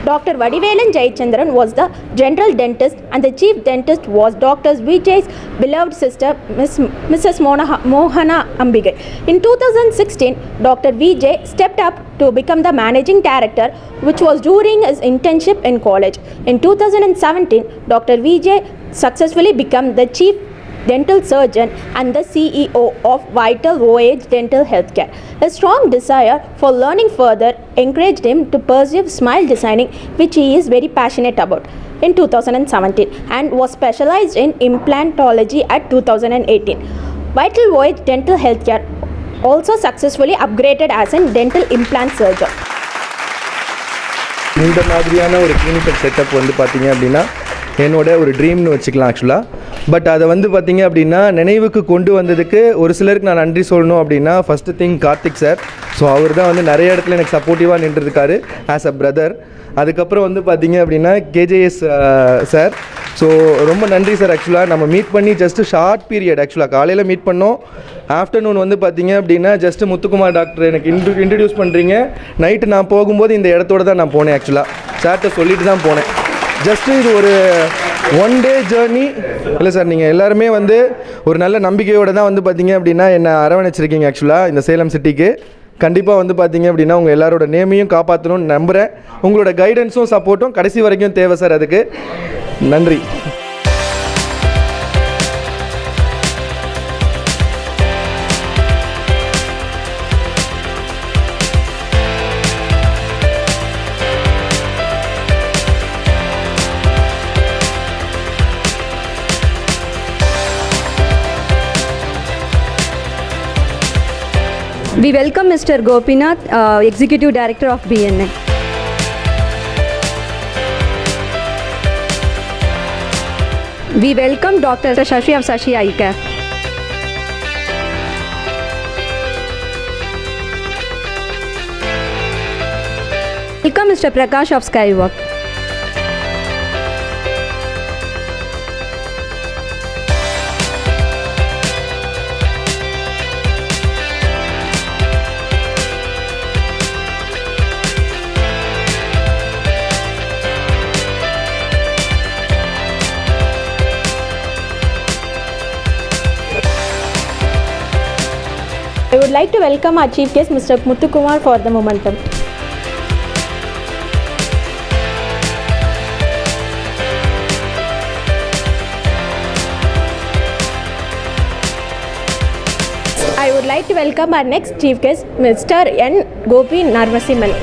Dr. Vadivelan Jayachandran was the general dentist and the chief dentist was Dr. Vijay's beloved sister, Mrs. Mohana Ambigai. In 2016, Dr. Vijay stepped up to become the managing director, which was during his internship in college. In 2017, Dr. Vijay successfully became the chief dental surgeon and the CEO of Vital Voyage Dental Healthcare. A strong desire for learning further encouraged him to pursue smile designing, which he is very passionate about, in 2017 and was specialized in implantology at 2018. Vital Voyage Dental Healthcare also successfully upgraded as a dental implant surgeon. இந்த மாதிரியான ஒரு clinical setup வந்து பார்த்தீங்க அப்படின்னா என்னோட ஒரு ட்ரீம்னு வச்சுக்கலாம் ஆக்சுவலாக. பட் அதை வந்து பார்த்திங்க அப்படின்னா நினைவுக்கு கொண்டு வந்ததுக்கு ஒரு சிலருக்கு நான் நன்றி சொல்லணும் அப்படின்னா first thing Karthik sir. So அவர் தான் வந்து நிறைய இடத்துல எனக்கு சப்போர்ட்டிவாக நின்றுருக்காரு ஆஸ் அ பிரதர். அதுக்கப்புறம் வந்து பார்த்தீங்க அப்படின்னா கேஜேஎஸ் சார். ஸோ ரொம்ப நன்றி சார். ஆக்சுவலாக நம்ம மீட் பண்ணி ஜஸ்ட்டு ஷார்ட் பீரியட், ஆக்சுவலாக காலையில் மீட் பண்ணோம், ஆஃப்டர்நூன் வந்து பார்த்தீங்க அப்படின்னா ஜஸ்ட்டு முத்துக்குமார் டாக்டர் எனக்கு இன்ட்ரடியூஸ் பண்ணுறீங்க. நைட்டு நான் போகும்போது இந்த இடத்தோட தான் நான் போனேன். ஆக்சுவலாக சார்கிட்ட சொல்லிட்டு தான் போனேன். ஜஸ்ட்டு இது ஒரு 1 day ஜேர்னி இல்லை சார். நீங்கள் எல்லாருமே வந்து ஒரு நல்ல நம்பிக்கையோடு தான் வந்து பார்த்தீங்க அப்படின்னா என்னை அரவணைச்சிருக்கீங்க. ஆக்சுவலாக இந்த சேலம் சிட்டிக்கு கண்டிப்பாக வந்து பார்த்தீங்க அப்படின்னா உங்கள் எல்லாரோட நேமையும் காப்பாற்றணும்னு நம்புகிறேன். உங்களோட கைடன்ஸும் சப்போர்ட்டும் கடைசி வரைக்கும் தேவை சார். அதுக்கு நன்றி. We welcome Mr. Gopinath, Executive Director of BNI. We welcome Dr. Shashi of Shashi Eye Care. Welcome Mr. Prakash of Skywalk. I would like to welcome our chief guest, Mr. Muthukumar, for the momentum. I would like to welcome our next chief guest, Mr. N. Gopi Narvasiman.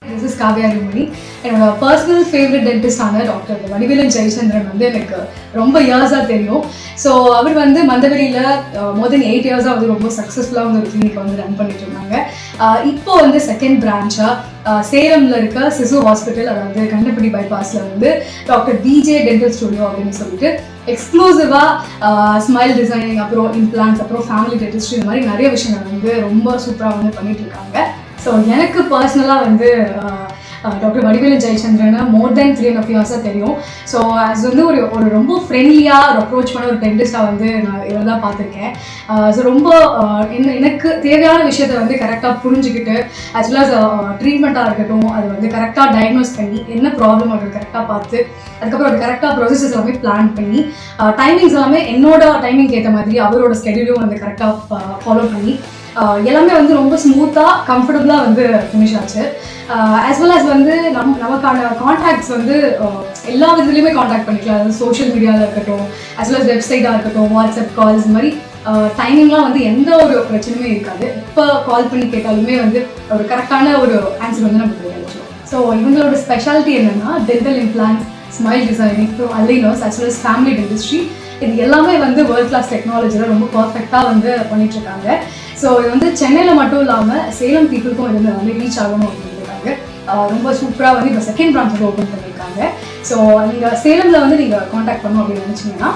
This is Kavya Rumani. என்னோட personal favourite டென்டிஸ்டான doctor Vadivelan Jayachandran வந்து எனக்கு ரொம்ப இயர்ஸாக தெரியும். So அவர் வந்து மந்தவெளியில் மோர் தென் 8 years வந்து ரொம்ப சக்ஸஸ்ஃபுல்லாக வந்து ஒரு கிளினிக் வந்து ரன் பண்ணிட்டு இருந்தாங்க. இப்போ வந்து செகண்ட் பிரான்ச்சாக சேலமில் இருக்க சிசு ஹாஸ்பிட்டல், அதாவது கண்டப்படி பைபாஸில் வந்து டாக்டர் பிஜே டென்டல் ஸ்டுடியோ அப்படின்னு சொல்லிட்டு எக்ஸ்க்ளூசிவாக ஸ்மைல் டிசைனிங், அப்புறம் இம்ப்ளான்ஸ், அப்புறம் ஃபேமிலி டென்டிஸ்ட்ரி, இந்த மாதிரி நிறைய விஷயங்கள் வந்து ரொம்ப சூப்பராக வந்து பண்ணிட்டு இருக்காங்க. ஸோ எனக்கு பர்சனலாக வந்து டாக்டர் வடிவேலன் ஜெயச்சந்திரனை மோர் தென் 3.5 years தெரியும். ஸோ அது வந்து ஒரு ரொம்ப ஃப்ரெண்ட்லியாக ஒரு அப்ரோச் பண்ண ஒரு டென்டிஸ்டாக வந்து நான் இவர் தான் பார்த்துருக்கேன். ஸோ ரொம்ப எனக்கு தேவையான விஷயத்தை வந்து கரெக்டாக புரிஞ்சுக்கிட்டு, ஆஸ் வெல் அஸ் ட்ரீட்மெண்ட்டாக இருக்கட்டும், அது வந்து கரெக்டாக டயக்னோஸ் பண்ணி என்ன ப்ராப்ளம் அது கரெக்டாக பார்த்து, அதுக்கப்புறம் அது கரெக்டாக ப்ரொசஸஸ் எல்லாமே பிளான் பண்ணி, டைமிங்ஸ் எல்லாமே என்னோட டைமிங் ஏற்ற மாதிரி அவரோட ஸ்கெடியூலும் வந்து கரெக்டாக ஃபாலோ பண்ணி எல்லாமே வந்து ரொம்ப ஸ்மூத்தாக கம்ஃபர்டபுளாக வந்து ஃபினிஷ் ஆச்சு. ஆஸ் வெல் அஸ் வந்து நமக்கான கான்டாக்ட்ஸ் வந்து எல்லா விதத்துலையுமே கான்டாக்ட் பண்ணிக்கலாம். அதாவது சோஷியல் மீடியாவில் இருக்கட்டும், ஆஸ் வெல் அஸ் வெப்சைட்டாக இருக்கட்டும், வாட்ஸ்அப் கால்ஸ், இந்த மாதிரி டைமிங்லாம் வந்து எந்த ஒரு பிரச்சனையுமே இருக்காது. இப்போ கால் பண்ணி கேட்டாலுமே வந்து ஒரு கரெக்டான ஒரு ஆன்சர் வந்து நமக்கு கிடைச்சிடும். ஸோ இவங்களோட ஸ்பெஷாலிட்டி என்னென்னா டென்டல் இம்ப்ளான்ஸ், ஸ்மைல் டிசைனிங், அப்புறம் aligners, as well as family dentistry, இது எல்லாமே வந்து வேர்ல்ட் கிளாஸ் டெக்னாலஜியில் ரொம்ப பர்ஃபெக்டாக வந்து பண்ணிகிட்ருக்காங்க. ஸோ இது வந்து சென்னையில் மட்டும் இல்லாமல் சேலம் பீப்புளுக்கும் இது வந்து ரீச் ஆகணும் அப்படின்றாங்க. ரொம்ப சூப்பராக வந்து இப்போ செகண்ட் பிரான்ச் வந்து ஓப்பன் பண்ணியிருக்காங்க. ஸோ நீங்கள் சேலமில் வந்து நீங்கள் காண்டாக்ட் பண்ணணும் அப்படின்னு நினச்சிங்கன்னா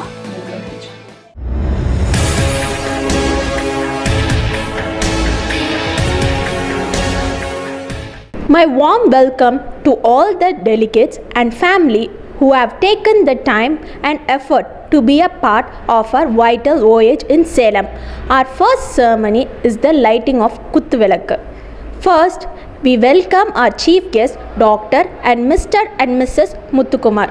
My warm welcome to all the delegates and family who have taken the time and effort to be a part of our vital voyage in Salem. Our first ceremony is the lighting of Kuthuvilakku. First, we welcome our chief guest, Dr. and Mr. and Mrs. Muthukumar.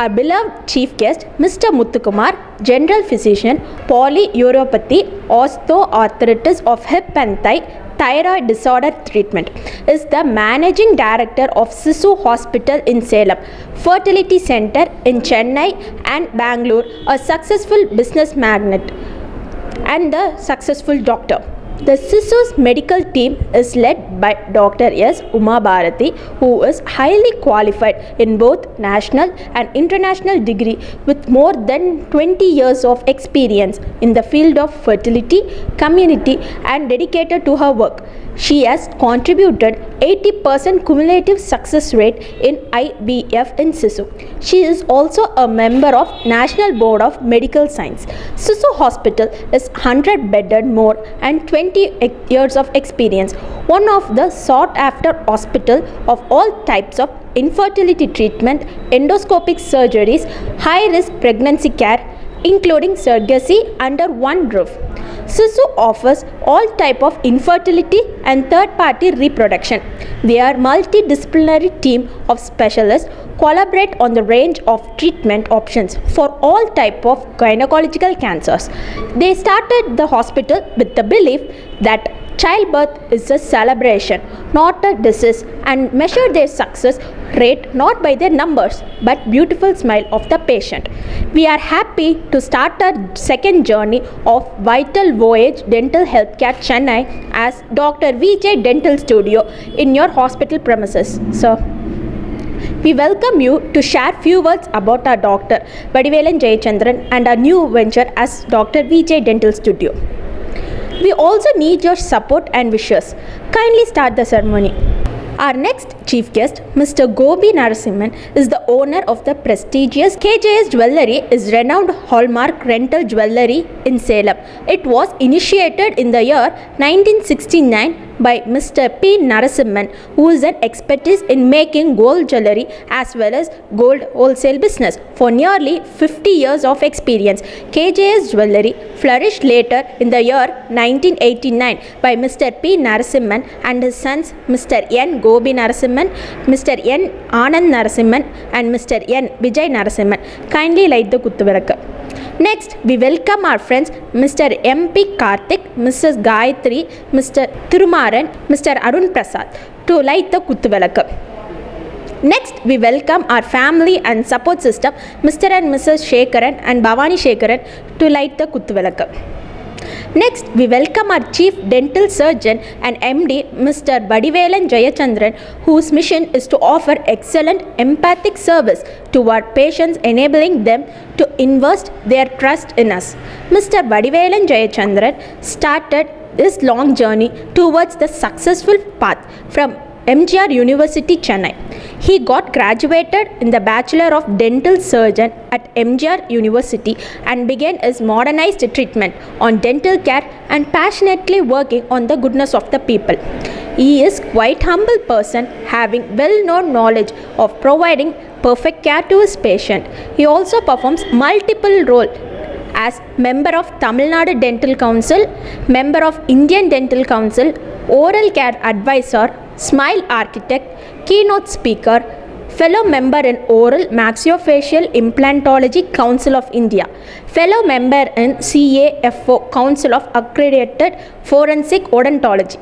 Our beloved chief guest, Mr. Muthukumar, general physician, polyuropathy, osteoarthritis of hip and thigh, thyroid disorder treatment, is the managing director of Sisu Hospital in Salem, Fertility Center in Chennai and Bangalore, a successful business magnate and the successful doctor. The Sisu's medical team is led by Dr. S. Uma Bharati, who is highly qualified in both national and international degree with more than 20 years of experience in the field of fertility, community and dedicated to her work. She has contributed 80% cumulative success rate in IVF in Sisu. She is also a member of National Board of Medical Science. Sisu Hospital is 100-bedded more and 20 years of experience. One of the sought after hospital of all types of infertility treatment, endoscopic surgeries, high risk pregnancy care, including surrogacy under one roof. Sisu offers all type of infertility and third-party reproduction. They are multidisciplinary team of specialists collaborate on the range of treatment options for all type of gynecological cancers. They started the hospital with the belief that childbirth is a celebration, not a disease, and measure their success rate not by their numbers but beautiful smile of the patient. We are happy to start our second journey of Vital Voyage Dental Healthcare Chennai as Dr. VJ Dental Studio in your hospital premises. Sir, we welcome you to share few words about our Dr. Vadivelan Jayachandran and our new venture as Dr. VJ Dental Studio. We also need your support and wishes. Kindly start the ceremony. Our next chief guest, Mr. Gobi Narasimhan, is the owner of the prestigious KJS Jewellery, is renowned hallmark rental jewellery in Salem. It was initiated in the year 1969 by Mr. P. Narasimhan, who is an expertise in making gold jewellery as well as gold wholesale business. For nearly 50 years of experience, KJS Jewellery flourished later in the year 1989 by Mr. P. Narasimhan and his sons Mr. N. Gobi Narasimhan, Mr. N. Anand Narasimhan and Mr. N. Vijay Narasimhan. Kindly light the Kuttuvilakku. Next, we welcome our friends Mr. M.P. Karthik, Mrs. Gayatri, Mr. Thirumaran, Mr. Arun Prasad to light the Kuttuvilakku. Next, we welcome our family and support system Mr. and Mrs. Shekaran and Bhavani Shekaran to light the Kuttuvilakku. Next, we welcome our Chief Dental Surgeon and MD, Mr. Vadivelan Jayachandran, whose mission is to offer excellent empathic service to our patients, enabling them to invest their trust in us. Mr. Vadivelan Jayachandran started his long journey towards the successful path from MGR University, Chennai. He got graduated in the Bachelor of Dental Surgeon at MGR University and began his modernized treatment on dental care and passionately working on the goodness of the people. He is quite humble person, having well-known knowledge of providing perfect care to his patient. He also performs multiple roles as member of Tamil Nadu Dental Council, member of Indian Dental Council, oral care advisor, smile architect, keynote speaker, fellow member in Oral Maxillofacial Implantology Council of India, fellow member in CAFO Council of Accredited Forensic Odontology.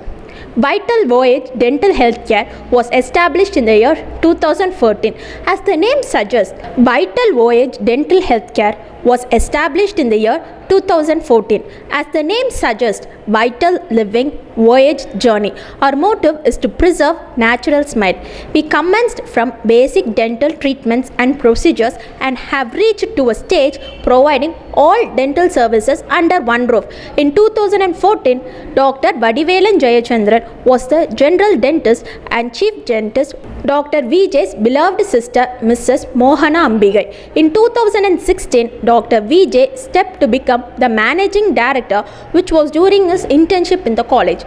Vital Voyage Dental Healthcare was established in the year 2014. As the name suggests, Vital Voyage Dental Healthcare was established in the year 2014. As the name suggests, vital living voyage journey. Our motive is to preserve natural smile. We commenced from basic dental treatments and procedures and have reached to a stage providing all dental services under one roof. In 2014, Dr. Vadivelan Jayachandran was the general dentist and chief dentist, Dr. Vijay's beloved sister, Mrs. Mohana Ambigai. In 2016, Dr. Vijay stepped to become the managing director, which was during his internship in the college.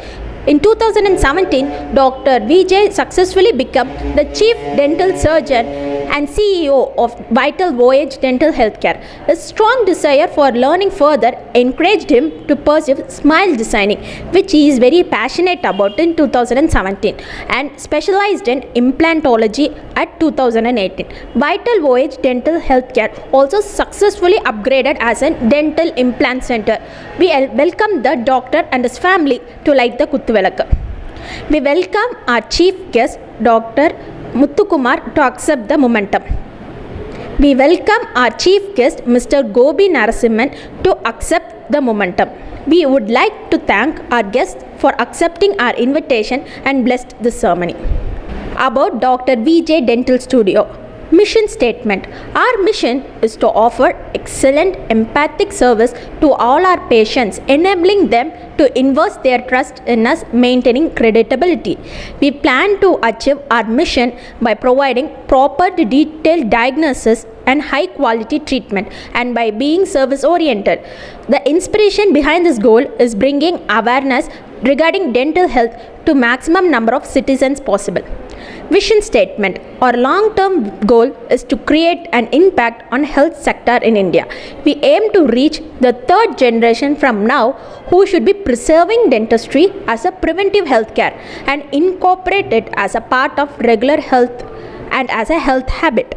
In 2017, Dr. Vijay successfully became the chief dental surgeon and CEO of Vital Voyage Dental Healthcare. His strong desire for learning further encouraged him to pursue smile designing, which he is very passionate about in 2017, and specialized in implantology at 2018. Vital Voyage Dental Healthcare also successfully upgraded as a dental implant center. We welcome the doctor and his family to light the Kuthuvelakku. We welcome our chief guest, Dr. Muthukumar, to accept the momentum. We welcome our chief guest, Mr. Gobi Narasimhan, to accept the momentum. We would like to thank our guests for accepting our invitation and blessed the ceremony. About Dr. VJ Dental Studio. Mission statement. Our mission is to offer excellent empathic service to all our patients, enabling them to invest their trust in us, maintaining credibility. We plan to achieve our mission by providing proper detailed diagnosis and high quality treatment, and by being service oriented. The inspiration behind this goal is bringing awareness regarding dental health to maximum number of citizens possible. Vision statement. Our long-term goal is to create an impact on health sector in India. We aim to reach the third generation from now who should be preserving dentistry as a preventive health care and incorporate it as a part of regular health and as a health habit.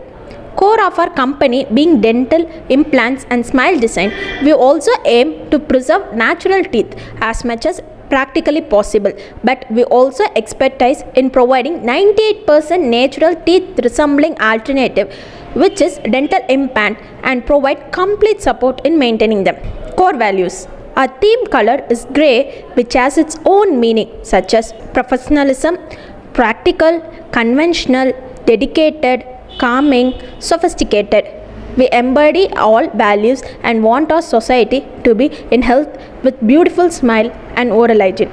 Core of our company being dental implants and smile design, we also aim to preserve natural teeth as much as practically possible, but we also expertise in providing 98% natural teeth resembling alternative, which is dental implant, and provide complete support in maintaining them. Core values. Our theme color is grey, which has its own meaning such as professionalism, practical, conventional, dedicated, calming, sophisticated. We embody all values and want our society to be in health with beautiful smile and oral hygiene.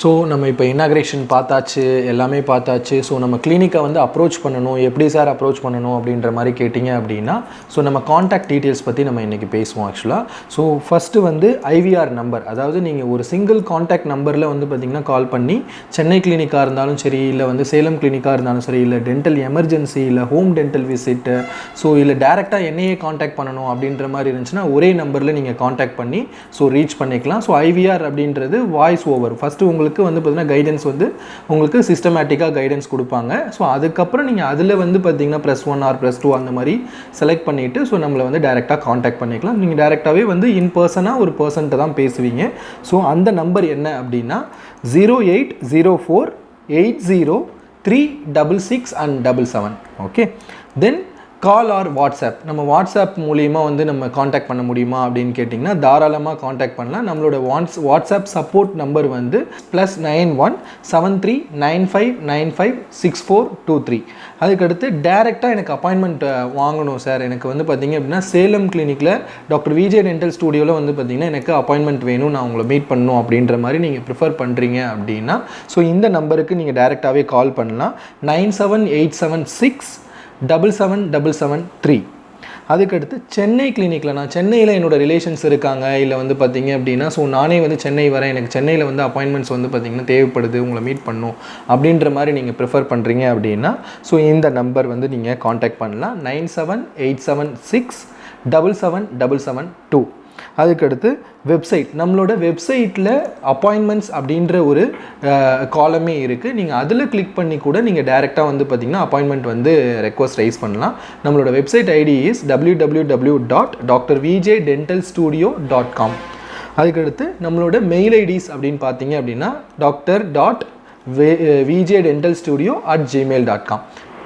So நம்ம இப்போ inauguration பார்த்தாச்சு, எல்லாமே பார்த்தாச்சு. So நம்ம கிளினிக்கை வந்து approach பண்ணணும், எப்படி சார் அப்ரோச் பண்ணணும் அப்படின்ற மாதிரி கேட்டிங்க அப்படின்னா, ஸோ நம்ம காண்டாக்ட் டீட்டெயில்ஸ் பற்றி நம்ம இன்றைக்கி பேசுவோம் ஆக்சுவலாக. ஸோ ஃபஸ்ட்டு வந்து ஐவிஆர் நம்பர், அதாவது நீங்கள் ஒரு சிங்கிள் காண்டாக்ட் நம்பரில் வந்து பார்த்திங்கன்னா கால் பண்ணி சென்னை கிளினிக்காக இருந்தாலும் சரி, இல்லை வந்து சேலம் கிளினிக்காக இருந்தாலும் சரி, இல்லை டென்டல் எமர்ஜென்சி, இல்லை ஹோம் டென்டல் விசிட்டு, ஸோ இல்லை டேரெக்டாக என்னையே காண்டாக்ட் பண்ணணும் அப்படின்ற மாதிரி இருந்துச்சுன்னா ஒரே நம்பரில் நீங்கள் காண்டாக்ட் பண்ணி ஸோ ரீச் பண்ணிக்கலாம். ஸோ ஐவிஆர் அப்படின்றது வாய்ஸ் ஓவர். ஃபஸ்ட்டு உங்களுக்கு வந்து பார்த்தீங்கன்னா கைடன்ஸ் வந்து உங்களுக்கு சிஸ்டமேட்டிக்காக கைடன்ஸ் கொடுப்பாங்க. ஸோ அதுக்கப்புறம் நீங்கள் அதில் வந்து பார்த்தீங்கன்னா +1 ஆர் +2 அந்த மாதிரி செலக்ட் பண்ணிவிட்டு ஸோ நம்மளை வந்து டேரெக்டாக காண்டாக்ட் பண்ணிக்கலாம். நீங்கள் டேரெக்டாகவே வந்து இன் பர்சனாக ஒரு பர்சன்ட்ட தான் பேசுவீங்க. ஸோ அந்த நம்பர் என்ன அப்படின்னா 0804803667. Okay, then call or WhatsApp. நம்ம வாட்ஸ்அப் மூலிமா வந்து நம்ம காண்டாக்ட் பண்ண முடியுமா அப்படின்னு கேட்டிங்கன்னா தாராளமாக காண்டாக்ட் பண்ணலாம். நம்மளோட வாட்ஸ்அப் சப்போர்ட் நம்பர் வந்து +917395956423. அதுக்கடுத்து டேரெக்டாக எனக்கு அப்பாயின்மெண்ட் வாங்கணும் சார், எனக்கு வந்து பார்த்திங்க அப்படின்னா சேலம் கிளினிக்கில் டாக்டர் விஜே டென்டல் ஸ்டூடியோவில் வந்து பார்த்திங்கன்னா எனக்கு அப்பாயின்மெண்ட் வேணும், நான் உங்களை மீட் பண்ணணும் அப்படின்ற மாதிரி நீங்கள் ப்ரிஃபர் பண்ணுறீங்க அப்படின்னா ஸோ இந்த நம்பருக்கு நீங்கள் டேரெக்டாகவே கால் பண்ணலாம். 9787677773. அதுக்கடுத்து சென்னை கிளினிக்கில், நான் சென்னையில் என்னோடய ரிலேஷன்ஸ் இருக்காங்க, இல்லை வந்து பார்த்திங்க அப்படின்னா ஸோ நானே வந்து சென்னை வரேன், எனக்கு சென்னையில் வந்து அப்பாயின்மெண்ட்ஸ் வந்து பார்த்திங்கன்னா தேவைப்படுது, உங்களை மீட் பண்ணணும் அப்படின்ற மாதிரி நீங்கள் ப்ரிஃபர் பண்ணுறீங்க அப்படின்னா ஸோ இந்த நம்பர் வந்து நீங்கள் காண்டாக்ட் பண்ணலாம். 9787677772. அதுக்கடுத்து வெப்சைட், நம்மளோட வெப்சைட்டில் அப்பாயின்மெண்ட்ஸ் அப்படின்ற ஒரு காலமே இருக்குது. நீங்கள் அதில் கிளிக் பண்ணி கூட நீங்கள் டேரெக்டாக வந்து பார்த்திங்கன்னா அப்பாயின்மெண்ட் வந்து ரெக்வஸ்ட் ரைஸ் பண்ணலாம். நம்மளோட வெப்சைட் ஐடி இஸ் www.drvjdentalstudio.com. அதுக்கடுத்து நம்மளோட மெயில் ஐடிஸ் அப்படின்னு பார்த்தீங்க அப்படின்னா dr.vjdentalstudio@gmail.com.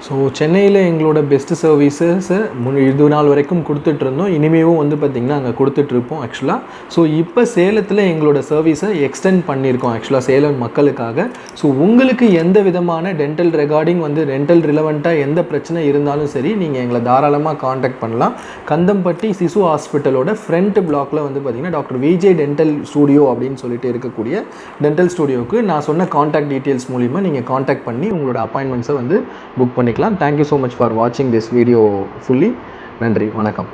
ஸோ சென்னையில் எங்களோட பெஸ்ட்டு சர்வீஸஸை இது நாள் வரைக்கும் கொடுத்துட்ருந்தோம், இனிமேவும் வந்து பார்த்திங்கன்னா அங்கே கொடுத்துட்ருப்போம் ஆக்சுவலாக. ஸோ இப்போ சேலத்தில் எங்களோட சர்வீஸை எக்ஸ்டெண்ட் பண்ணியிருக்கோம் ஆக்சுவலாக சேலம் மக்களுக்காக. ஸோ உங்களுக்கு எந்த விதமான டென்டல் ரெகார்டிங் வந்து டென்டல் ரிலவெண்ட்டாக எந்த பிரச்சனை இருந்தாலும் சரி, நீங்கள் எங்களை தாராளமாக காண்டாக்ட் பண்ணலாம். கந்தம்பட்டி சிசு ஹாஸ்பிட்டலோட ஃப்ரண்ட் பிளாக்ல வந்து பார்த்திங்கன்னா டாக்டர் விஜே டென்டல் ஸ்டூடியோ அப்படின்னு சொல்லிட்டு இருக்கக்கூடிய டென்டல் ஸ்டூடியோவுக்கு நான் சொன்ன காண்டாக்ட் டீட்டெயில்ஸ் மூலிமா நீங்கள் காண்டாக்ட் பண்ணி உங்களோட அப்பாயின்மெண்ட்ஸை வந்து புக் பண்ணிக்கலாம். Thank you so much for watching this video fully. நன்றி, வணக்கம்.